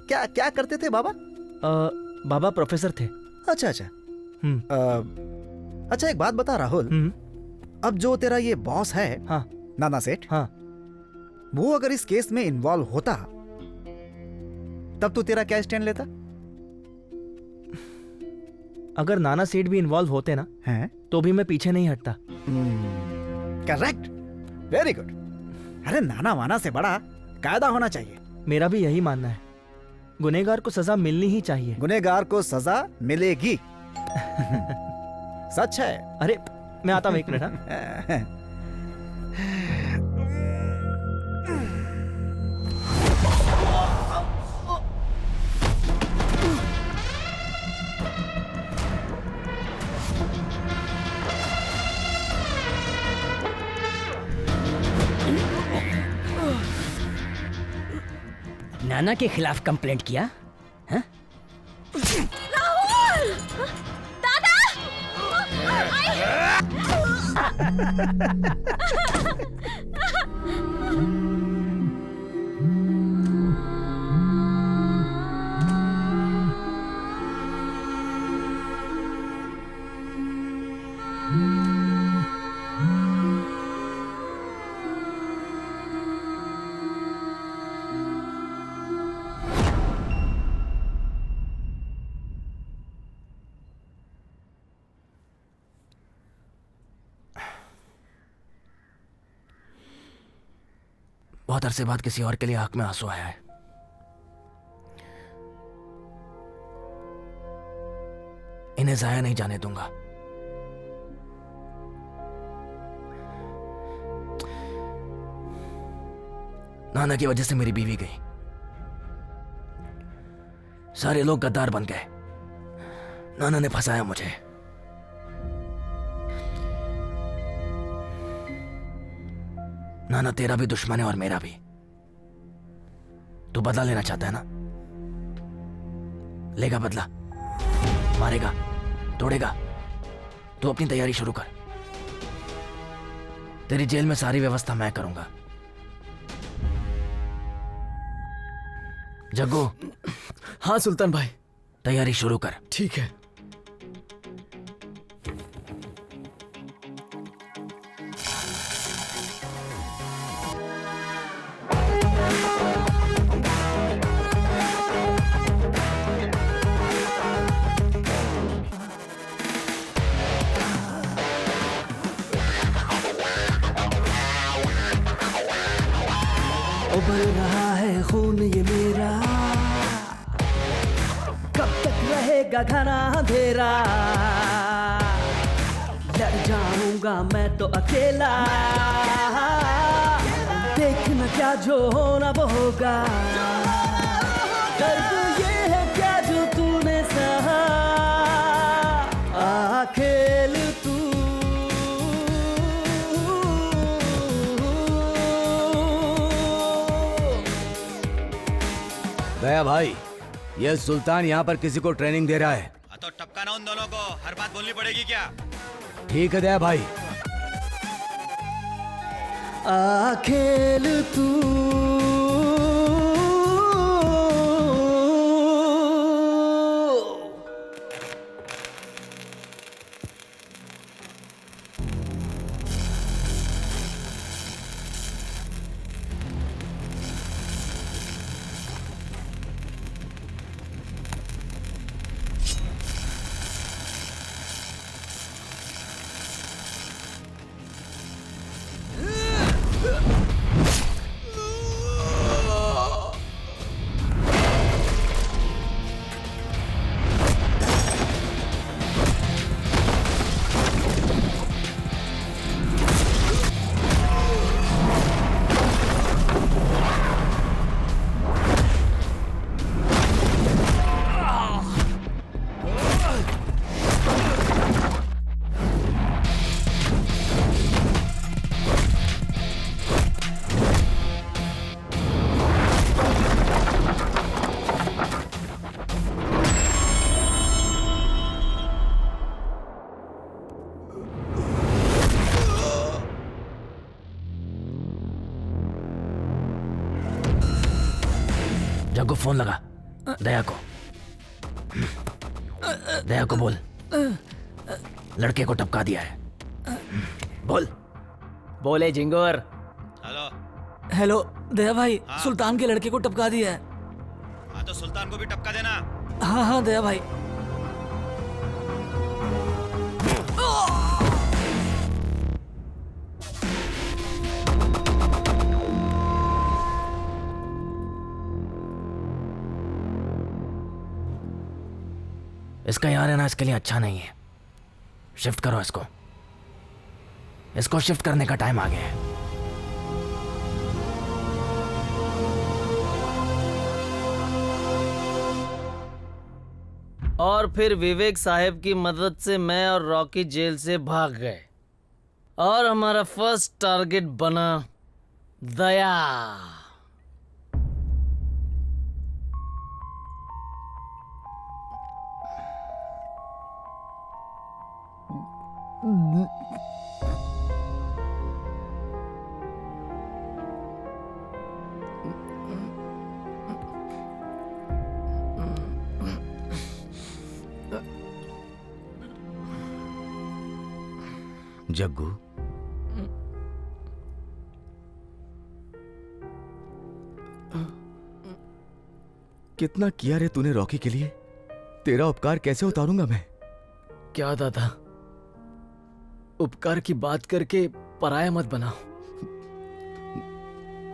क्या क्या करते थे बाबा? बाबा प्रोफेसर थे। अच्छा। अच्छा एक बात बता राहुल, अब जो तेरा ये बॉस है, हाँ, नाना सेठ, हाँ, वो अगर इस केस में इन्वॉल्व होता तब तू तेरा क्या स्टैंड लेता? अगर नाना सेठ भी इन्वॉल्व होते ना हैं तो भी मैं पीछे नहीं हटता। Correct, very good. अरे नाना वाना से बड़ा कायदा होना चाहिए। मेरा भी यही मानना है, गुनहगार को सजा मिलनी ही चाहिए। गुनहगार को सजा मिलेगी। सच है। अरे मैं आता हूँ, एक मिनट। हाँ? नाना के खिलाफ कंप्लेंट किया? हाँ? राहुल! दादा! बहुत अरसे बाद किसी और के लिए आंख में आंसू आया है। इन्हें जाया नहीं जाने दूंगा। नाना की वजह से मेरी बीवी गई, सारे लोग गद्दार बन गए। नाना ने फंसाया मुझे। नाना तेरा भी दुश्मन है और मेरा भी। तू बदला लेना चाहता है ना? लेगा बदला। मारेगा, तोड़ेगा, तो अपनी तैयारी शुरू कर। तेरी जेल में सारी व्यवस्था मैं करूंगा। जग्गू। हाँ सुल्तान भाई। तैयारी शुरू कर। ठीक है। उबल रहा है खून ये मेरा, कब तक रहेगा घना अंधेरा, लड़ जाऊंगा मैं तो अकेला, देखना क्या जो होना वो होगा, दर्द ये है क्या जो तूने सहा, आ खेल तू। दया भाई, ये सुल्तान यहाँ पर किसी को ट्रेनिंग दे रहा है। तो टपका ना उन दोनों को, हर बात बोलनी पड़ेगी क्या? ठीक है दया भाई। आ खेल तू। जग्गू फोन लगा दया को। दया को बोल लड़के को टपका दिया है। बोल। बोले जिंगोर। हेलो। हेलो दया भाई, सुल्तान के लड़के को टपका दिया है। हाँ तो सुल्तान को भी टपका देना। हाँ हाँ दया भाई। इसका यहाँ रहना इसके लिए अच्छा नहीं है। शिफ्ट करो इसको। इसको शिफ्ट करने का टाइम आ गया है। और फिर विवेक साहब की मदद से मैं और रॉकी जेल से भाग गए और हमारा फर्स्ट टारगेट बना दया। जग्गू, कितना किया रे तूने रॉकी के लिए। तेरा उपकार कैसे उतारूंगा मैं। क्या दादा, उपकार की बात करके पराया मत बनाओ।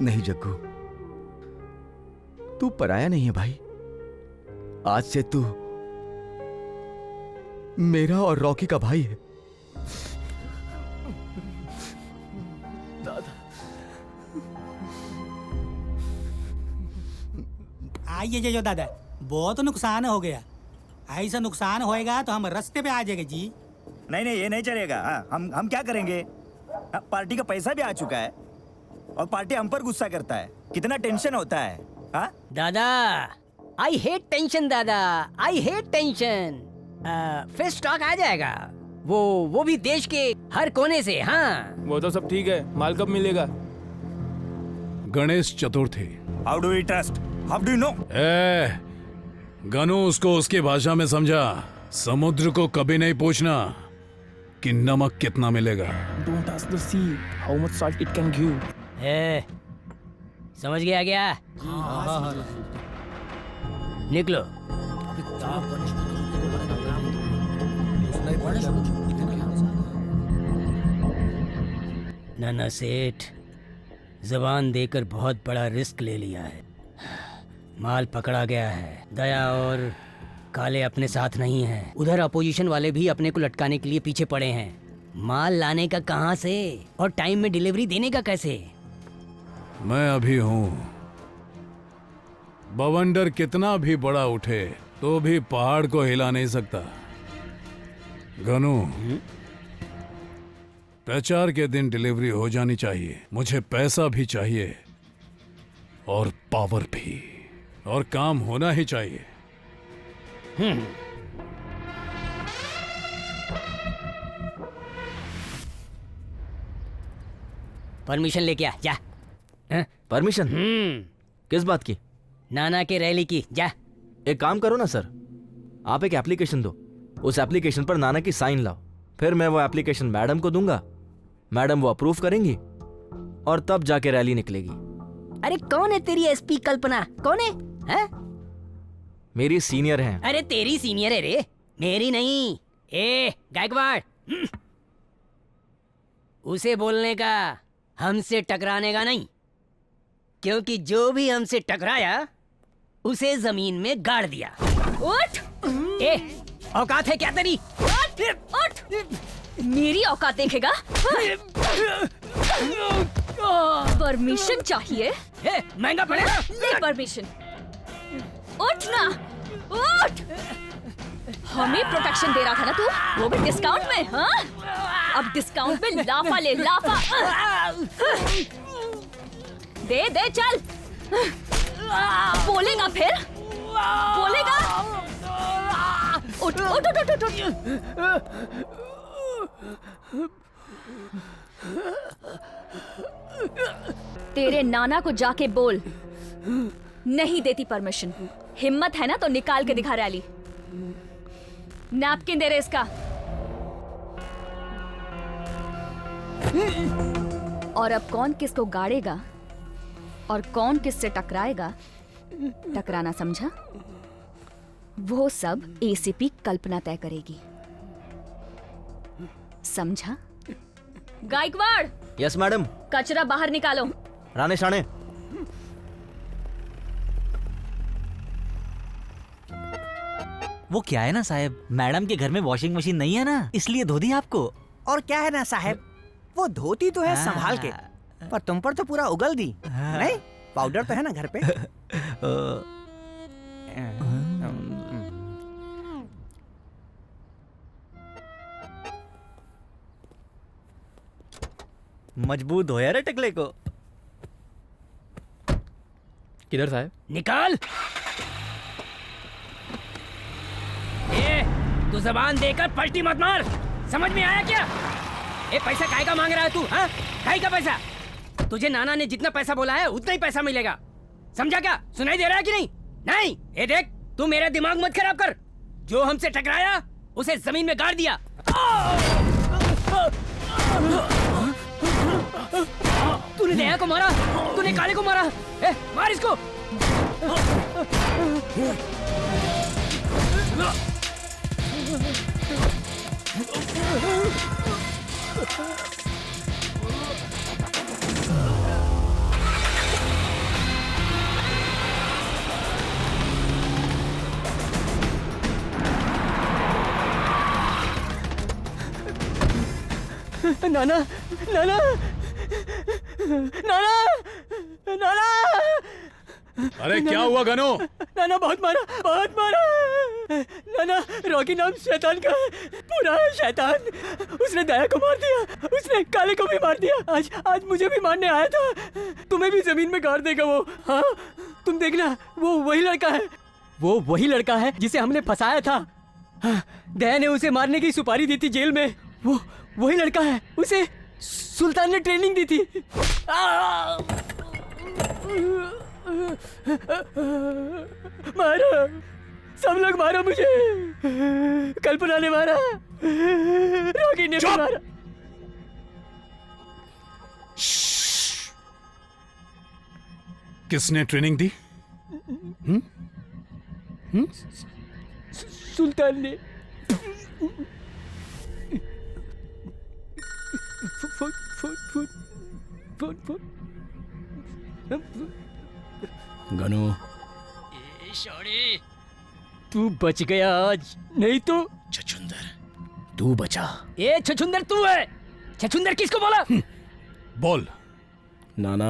नहीं जग्गू, तू पराया नहीं है भाई। आज से तू मेरा और रॉकी का भाई है। आइए जो दादा, बहुत नुकसान हो गया। ऐसा नुकसान होएगा तो हम रास्ते पे आ जाएंगे जी। नहीं नहीं, ये नहीं चलेगा। हम क्या करेंगे। पार्टी का पैसा भी आ चुका है और पार्टी हम पर गुस्सा करता है। कितना टेंशन होता है। हाँ दादा, आई हेट टेंशन दादा, आई हेट टेंशन। फिर स्टॉक आ जाएगा। वो भी देश के हर कोने से। हाँ, वो तो सब ठीक है, माल कब मिलेगा? Ganesh Chaturthi. How do you trust? How do you know? Ganu, उसको उसकी भाषा में समझा। समुद्र को कभी नहीं पूछना कि नमक कितना मिलेगा। Don't ask the sea how much salt it can give. समझ गया क्या? निकलो। नाना सेठ, जबान देकर बहुत बड़ा रिस्क ले लिया है। माल पकड़ा गया है। दया और काले अपने साथ नहीं हैं। उधर अपोजिशन वाले भी अपने को लटकाने के लिए पीछे पड़े हैं। माल लाने का कहाँ से और टाइम में डिलीवरी देने का कैसे? मैं अभी हूँ। बवंडर कितना भी बड़ा उठे तो भी पहाड़ को हिला नहीं सकता। गनु, प्रचार के दिन डिलीवरी हो जानी चाहिए। मुझे पैसा भी चाहिए और पावर भी, और काम होना ही चाहिए। परमिशन लेके आ जा। परमिशन? किस बात की? नाना के रैली की। जा। एक काम करो ना सर, आप एक एप्लीकेशन दो, उस एप्लीकेशन पर नाना की साइन लाओ, फिर मैं वो एप्लीकेशन मैडम को दूंगा, मैडम वो अप्रूव करेंगी और तब जाके रैली निकलेगी। अरे कौन है तेरी एसपी कल्पना? कौन है? मेरी सीनियर हैं। अरे तेरी सीनियर है रे, मेरी नहीं। गायकवाड़, उसे बोलने का हमसे टकराने का नहीं, क्योंकि जो भी हमसे टकराया उसे जमीन में गाड़ दिया। उठ! औकात है क्या तेरी? उठ! मेरी औकात देखेगा? परमिशन चाहिए? महंगा पड़ेगा। ले परमिशन। उठ ना, उठ! हमें प्रोटेक्शन दे रहा था ना तू, वो भी डिस्काउंट में। हाँ, अब डिस्काउंट में लाफा ले, लाफा। दे दे, चल। बोलेगा फिर? बोलेगा? उठ उठ उठ उठ उठ। तेरे नाना को जाके बोल, नहीं देती परमिशन। हिम्मत है ना तो निकाल के दिखा रैली। नैपकिन दे रहे इसका। और अब कौन किसको गाड़ेगा और कौन किससे टकराएगा, टकराना समझा? वो सब एसीपी कल्पना तय करेगी, समझा? गायकवाड़। Yes madam. कचरा बाहर निकालो। राणे शाणे। वो क्या है ना साहब, मैडम के घर में वॉशिंग मशीन नहीं है ना, इसलिए धो दी आपको। और क्या है ना साहब, वो धोती तो है संभाल के, पर तुम पर तो पूरा उगल दी। नहीं, पाउडर तो है ना घर पे। मजबूत हो यार टकले को। किधर साहब? निकाल। तू जबान देकर पलटी मत मार, समझ में आया क्या? पैसा काहे का मांग रहा है तू? हाँ, काहे का पैसा? तुझे नाना ने जितना पैसा बोला है उतना ही पैसा मिलेगा, समझा क्या? सुनाई दे रहा है कि नहीं? नहीं, ये देख, तू मेरा दिमाग मत खराब कर। जो हमसे टकराया उसे जमीन में गाड़ दिया। तूने दया को मारा, तूने काले को मारा। मार इसको। नाना, नाना, नाना, नाना। अरे क्या हुआ गनो? नाना बहुत मारा, बहुत मारा। नाना, रॉकी नाम शैतान का है, पूरा है शैतान। उसने दया को मार दिया, उसने काले को भी मार दिया। आज मुझे भी मारने आया था। तुम्हें भी जमीन में गाड़ देगा वो। हाँ, तुम देखना, वो वही लड़का है, वो वही लड़का है जिसे हमने फंसाया था। हाँ, दया ने उसे मारने की सुपारी दी थी जेल में। वो वही लड़का है, उसे सुल्तान ने ट्रेनिंग दी थी। मारो, सब लोग मारो मुझे। कल्पना ने मारा, रॉकी ने भी मारा। किसने ट्रेनिंग दी? सुल्तान ने। गनु, तू बच गया आज, नहीं तो छछुंदर तू बचा। ए छछुंदर तू है। छछुंदर किसको बोला? बोल। नाना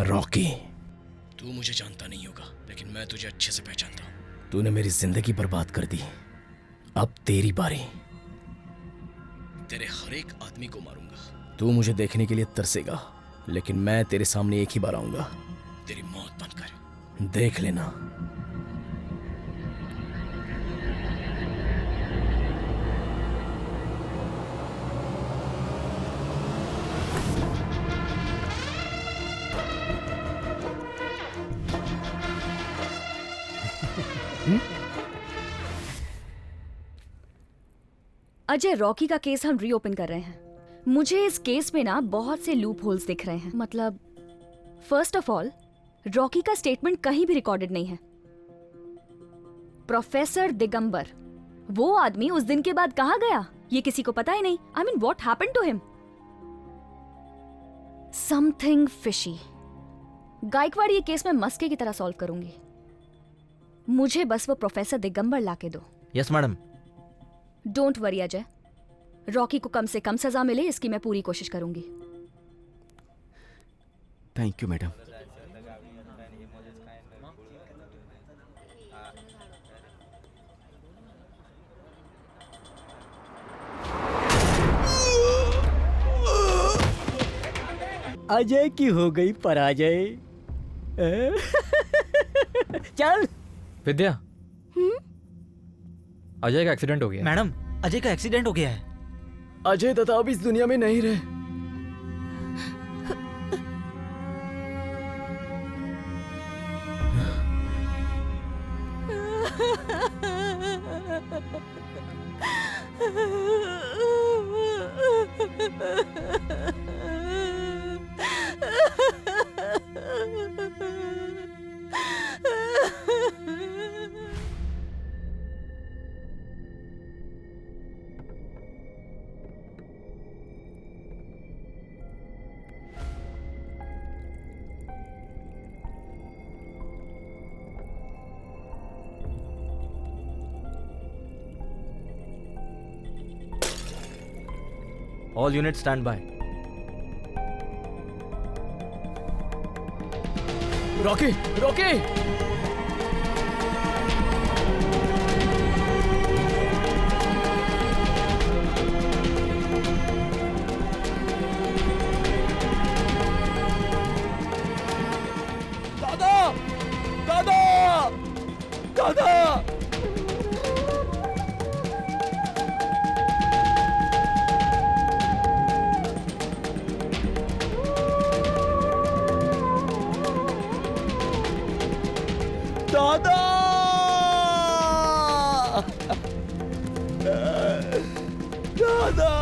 रॉकी, तू मुझे जानता नहीं होगा, लेकिन मैं तुझे अच्छे से पहचानता हूं। तूने मेरी जिंदगी बर्बाद कर दी, अब तेरी बारी। तेरे हर एक आदमी को मारूंगा। तू मुझे देखने के लिए तरसेगा, लेकिन मैं तेरे सामने एक ही बार आऊंगा, तेरी मौत बनकर। देख लेना। अजय, रॉकी का केस हम रीओपन कर रहे हैं। मुझे इस केस में ना बहुत से लूप होल्स दिख रहे हैं। मतलब फर्स्ट ऑफ ऑल, रॉकी का स्टेटमेंट कहीं भी रिकॉर्डेड नहीं है। प्रोफेसर दिगंबर, वो आदमी उस दिन के बाद कहाँ गया ये किसी को पता ही नहीं। I mean what happened to him? Something fishy. Gaikwad ये केस में मस्के की तरह सॉल्व करूंगी। मुझे बस वो प्रोफेसर दिगंबर लाके दो। Yes madam. Don't worry Ajay, Rocky को कम से कम सजा मिले इसकी मैं पूरी कोशिश करूंगी। Thank you madam. अजय की हो गई पराजय। चल। विद्या, अजय का एक्सीडेंट हो गया। मैडम, अजय का एक्सीडेंट हो गया है। अजय दादा अब इस दुनिया में नहीं रहे। All units stand by. Rocky, Rocky! दादा! दादा! दादा! दादा! दादा!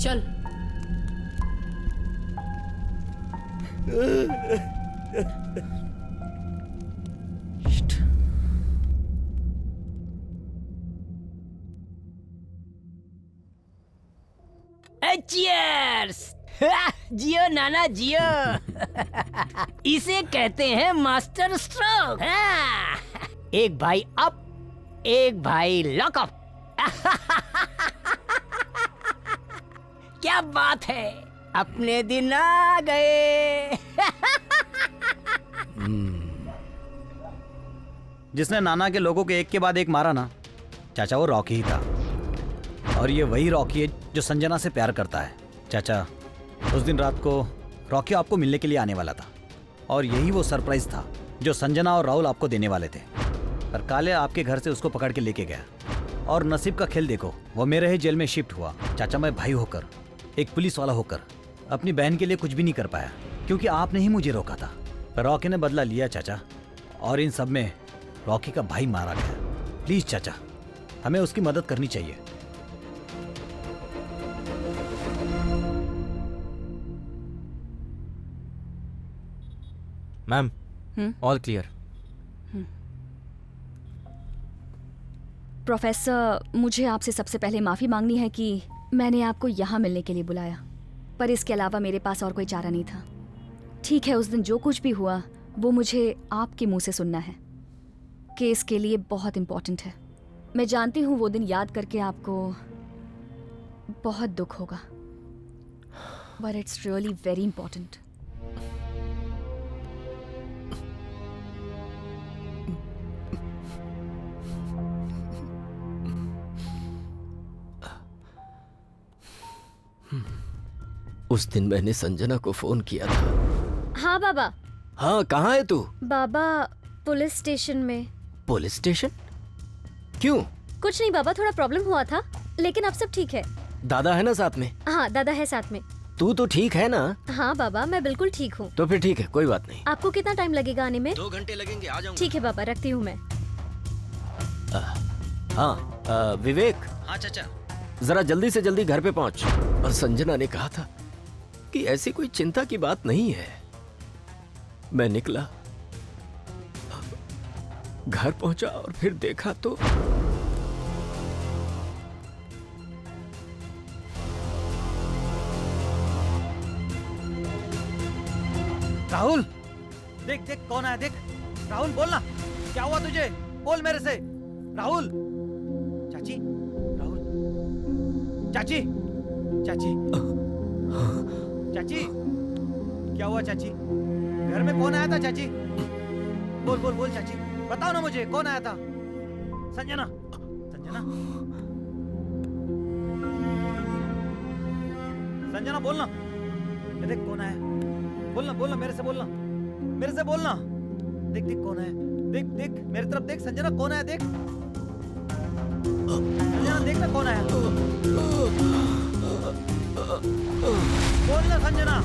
चल। चियर्स। जियो नाना जियो। इसे कहते हैं मास्टर स्ट्रोक। एक भाई अप, एक भाई लॉकअप। क्या बात है, अपने दिन आ गए। जिसने नाना के लोगों के एक के बाद एक मारा ना चाचा, वो रॉकी ही था। और ये वही रॉकी है जो संजना से प्यार करता है। चाचा, उस दिन रात को रॉकी आपको मिलने के लिए आने वाला था और यही वो सरप्राइज था जो संजना और राहुल आपको देने वाले थे। पर काले आपके घर से उसको पकड़ के लेके गया और नसीब का खेल देखो, वो मेरे ही जेल में शिफ्ट हुआ। चाचा, मैं भाई होकर, एक पुलिस वाला होकर अपनी बहन के लिए कुछ भी नहीं कर पाया क्योंकि आपने ही मुझे रोका था। पर रॉकी ने बदला लिया चाचा, और इन सब में रॉकी का भाई मारा गया। प्लीज चाचा, हमें उसकी मदद करनी चाहिए। Ma'am, all clear. प्रोफेसर, मुझे आपसे सबसे पहले माफ़ी मांगनी है कि मैंने आपको यहाँ मिलने के लिए बुलाया, पर इसके अलावा मेरे पास और कोई चारा नहीं था। ठीक है, उस दिन जो कुछ भी हुआ वो मुझे आपके मुंह से सुनना है। केस के लिए बहुत इम्पोर्टेंट है। मैं जानती हूँ वो दिन याद करके आपको बहुत दुख होगा, but it's really very important. उस दिन मैंने संजना को फोन किया था। हाँ बाबा। हाँ, कहाँ है तू? बाबा, पुलिस स्टेशन में। Police station? क्यों? कुछ नहीं बाबा, थोड़ा प्रॉब्लम हुआ था, लेकिन अब सब ठीक है। दादा है ना साथ में? हाँ, दादा है साथ में। तू तो ठीक है ना? हाँ बाबा, मैं बिल्कुल ठीक हूँ। तो फिर ठीक है, कोई बात नहीं। आपको कितना टाइम लगेगा आने में? 2 घंटे लगेंगे, आ जाऊंगा। ठीक है बाबा, रखती हूँ मैं। हाँ, विवेक। हाँ चाचा। जरा जल्दी से जल्दी घर पे पहुंच। और संजना ने कहा था कि ऐसी कोई चिंता की बात नहीं है। मैं निकला, घर पहुंचा और फिर देखा तो राहुल, देख देख कौन आया, देख। राहुल, बोलना, क्या हुआ तुझे? बोल मेरे से। राहुल। चाची, राहुल, चाची, चाची, चाची, क्या हुआ चाची? घर में कौन आया था चाची? बोल बोल बोल चाची, बताओ ना मुझे, कौन आया था? संजना, संजना, संजना, बोलना। देख कौन आया, बोलना बोलना, मेरे से बोलना, मेरे से बोलना। देख देख कौन है, देख देख मेरी तरफ देख। संजना, कौन आया देख। संजना, देखना कौन आया। बोलना संजना।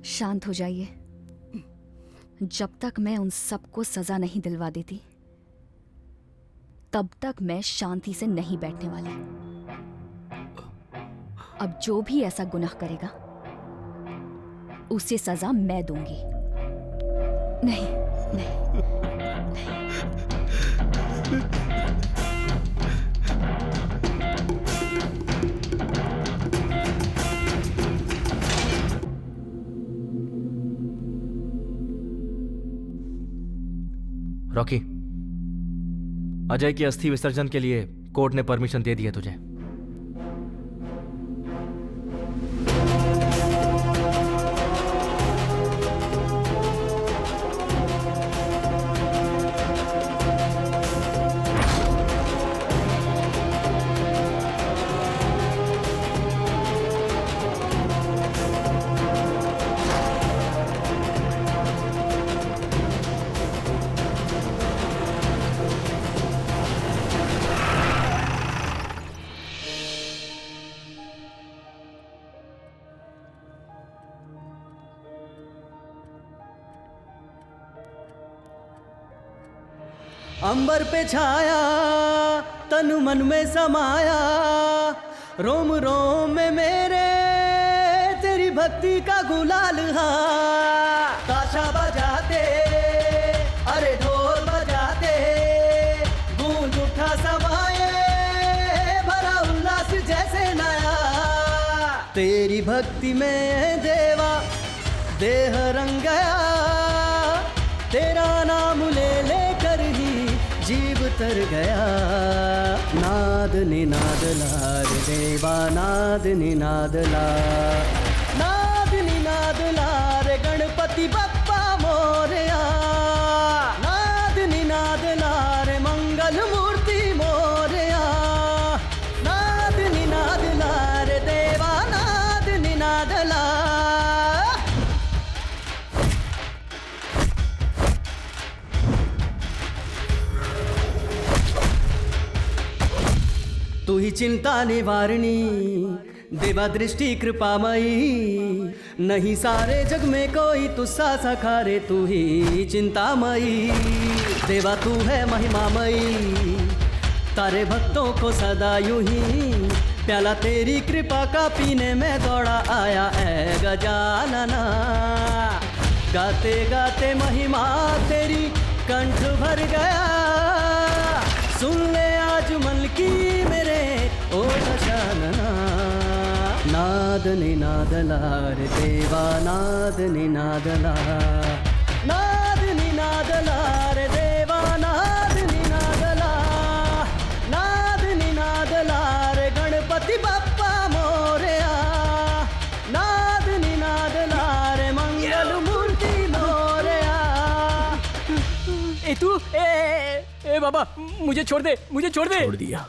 शांत हो जाइए। जब तक मैं उन सबको सजा नहीं दिलवा देती तब तक मैं शांति से नहीं बैठने वाली। अब जो भी ऐसा गुनाह करेगा उसे सजा मैं दूंगी। नहीं नहीं, रॉकी, अजय की अस्थि विसर्जन के लिए कोर्ट ने परमिशन दे दी है तुझे। अंबर पे छाया, तनु मन में समाया, रोम रोम में मेरे तेरी भक्ति का गुलाल हा। काश भक्ति में देवा देह रंग गया, तेरा नाम ले लेकर ही जीव तर गया। नाद निनाद लार देवा नाद निनाद ला, नाद निनाद लार गणपति बप्पा मोरया, नाद निनाद लार मंगल मूर्ति मोरया, नाद निनाद लार देवा नाद निनाद ला। तू ही चिंता निवारणी देवा दृष्टि कृपामयी, नहीं सारे जग में कोई तुस्सा सखा रे, तू ही चिंतामयी देवा तू है महिमामयी, तारे भक्तों को सदा यूं ही प्याला तेरी कृपा का पीने में दौड़ा आया है गजानना। गाते गाते महिमा तेरी कंठ भर गया, सुन ले आज मन की मेरे ओ गजानना। नाद निनाद लार देवा नाद निनाद ला, नाद निनाद लार देवा नाद निनाद ला, नाद निनाद लार गणपति बप्पा मोरया, नाद निनाद लार मंगल मूर्ति मोरया। ए तू ए बाबा मुझे छोड़ दे, मुझे छोड़ दे। छोड़ दिया।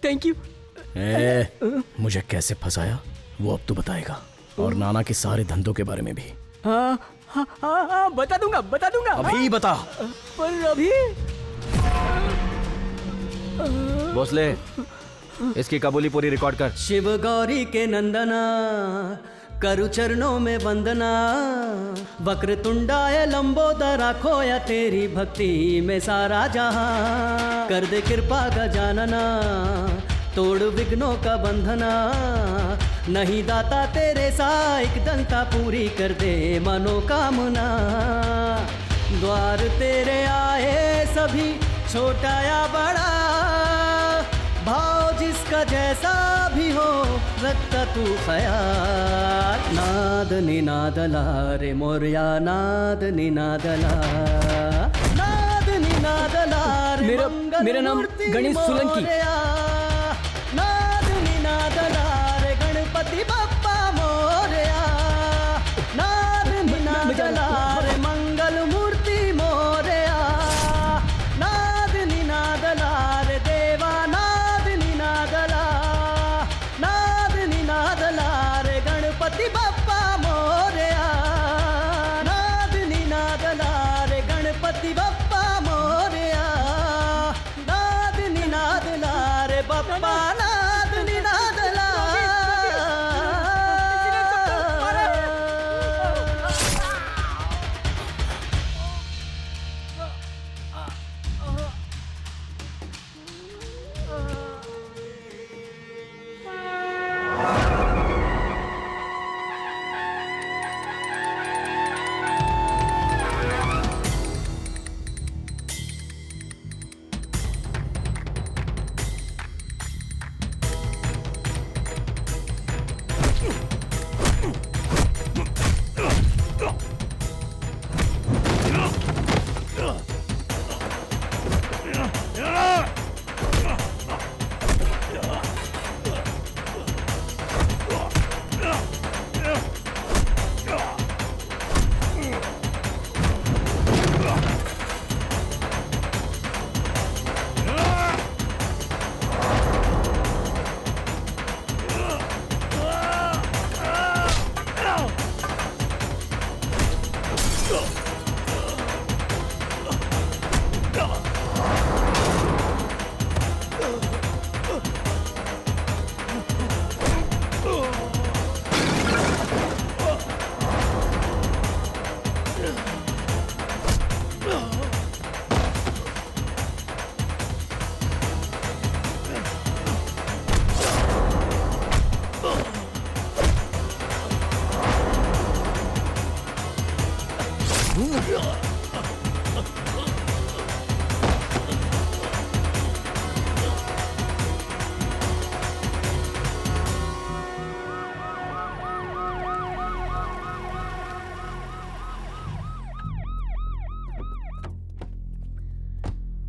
Thank you. मुझे कैसे फंसाया वो अब तू बताएगा, और नाना के सारे धंधों के बारे में भी। हाँ हाँ हाँ हाँ बता दूंगा बता दूंगा। अभी बता। पर अभी भोसले इसकी कबूली पूरी रिकॉर्ड कर। शिव गौरी के नंदना करु चरणों में वंदना, वक्र तुंडाय लंबोदरा खोया तेरी भक्ति में सारा जहां, कर दे कृपा गजानना तोड़ विघ्नों का बंधना, नहीं दाता तेरे साइक दंता पूरी कर दे मनोकामना। द्वार तेरे आए सभी छोटा या बड़ा, भाव जिसका जैसा भी हो रखता तू ख्याल। नाद निनाद ला रे मोरया नाद निनाद ला, नाद निनाद ला रे मेरा नाम गणेश सोलंकी। नाद निनाद ला रे गणपति बप्पा मोरया, नाद निनाद ला रे मंगल मूर्ति मोरया, नाद निनाद ला रे देवा नाद निनाद ला, नाद निनाद ला रे गणपति बप्पा मोरया, नाद निनाद ला रे गणपति बप्पा मोरया, नाद निनाद ला रे बप्पा नाद निनाद ला।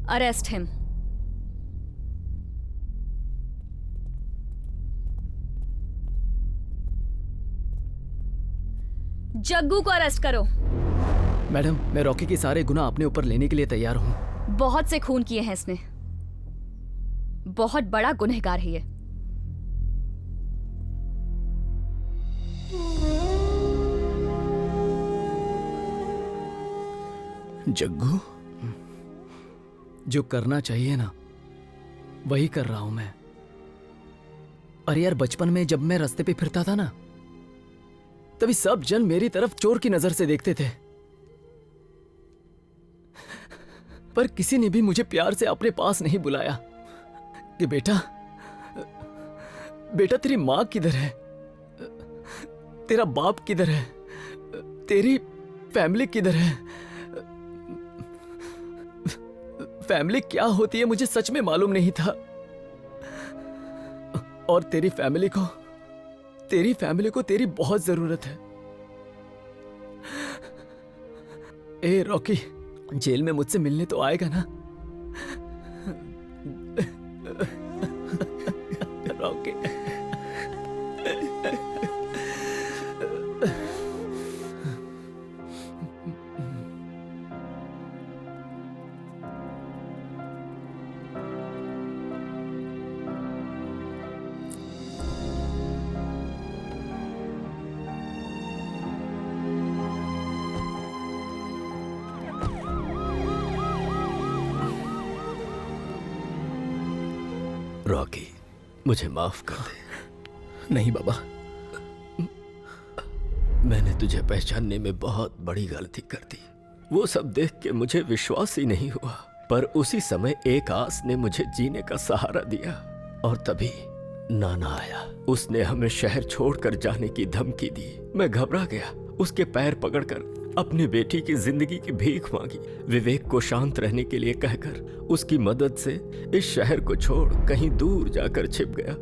Arrest him. जग्गू को अरेस्ट करो। मैडम, मैं रॉकी के सारे गुनाह अपने ऊपर लेने के लिए तैयार हूँ। बहुत से खून किए हैं इसने, बहुत बड़ा गुनहगार है ये। जग्गू, जो करना चाहिए ना वही कर रहा हूं मैं। अरे यार, बचपन में जब मैं रास्ते पे फिरता था ना, तभी सब जन मेरी तरफ चोर की नजर से देखते थे, पर किसी ने भी मुझे प्यार से अपने पास नहीं बुलाया कि बेटा बेटा तेरी माँ किधर है, तेरा बाप किधर है, तेरी फैमिली किधर है। फैमिली क्या होती है मुझे सच में मालूम नहीं था, और तेरी फैमिली को तेरी बहुत जरूरत है। ए रॉकी, जेल में मुझसे मिलने तो आएगा ना? रॉकी, रॉकी, मुझे माफ कर दे। नहीं बाबा, मैंने तुझे पहचानने में बहुत बड़ी गलती कर दी। वो सब देख के मुझे विश्वास ही नहीं हुआ, पर उसी समय एक आस ने मुझे जीने का सहारा दिया। और तभी नाना आया, उसने हमें शहर छोड़कर जाने की धमकी दी। मैं घबरा गया, उसके पैर पकड़कर अपनी बेटी की जिंदगी की भीख मांगी। विवेक को शांत रहने के लिए कहकर उसकी मदद से इस शहर को छोड़ कहीं दूर जाकर छिप गया।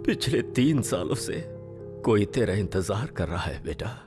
पिछले 3 सालों से कोई तेरा इंतजार कर रहा है बेटा।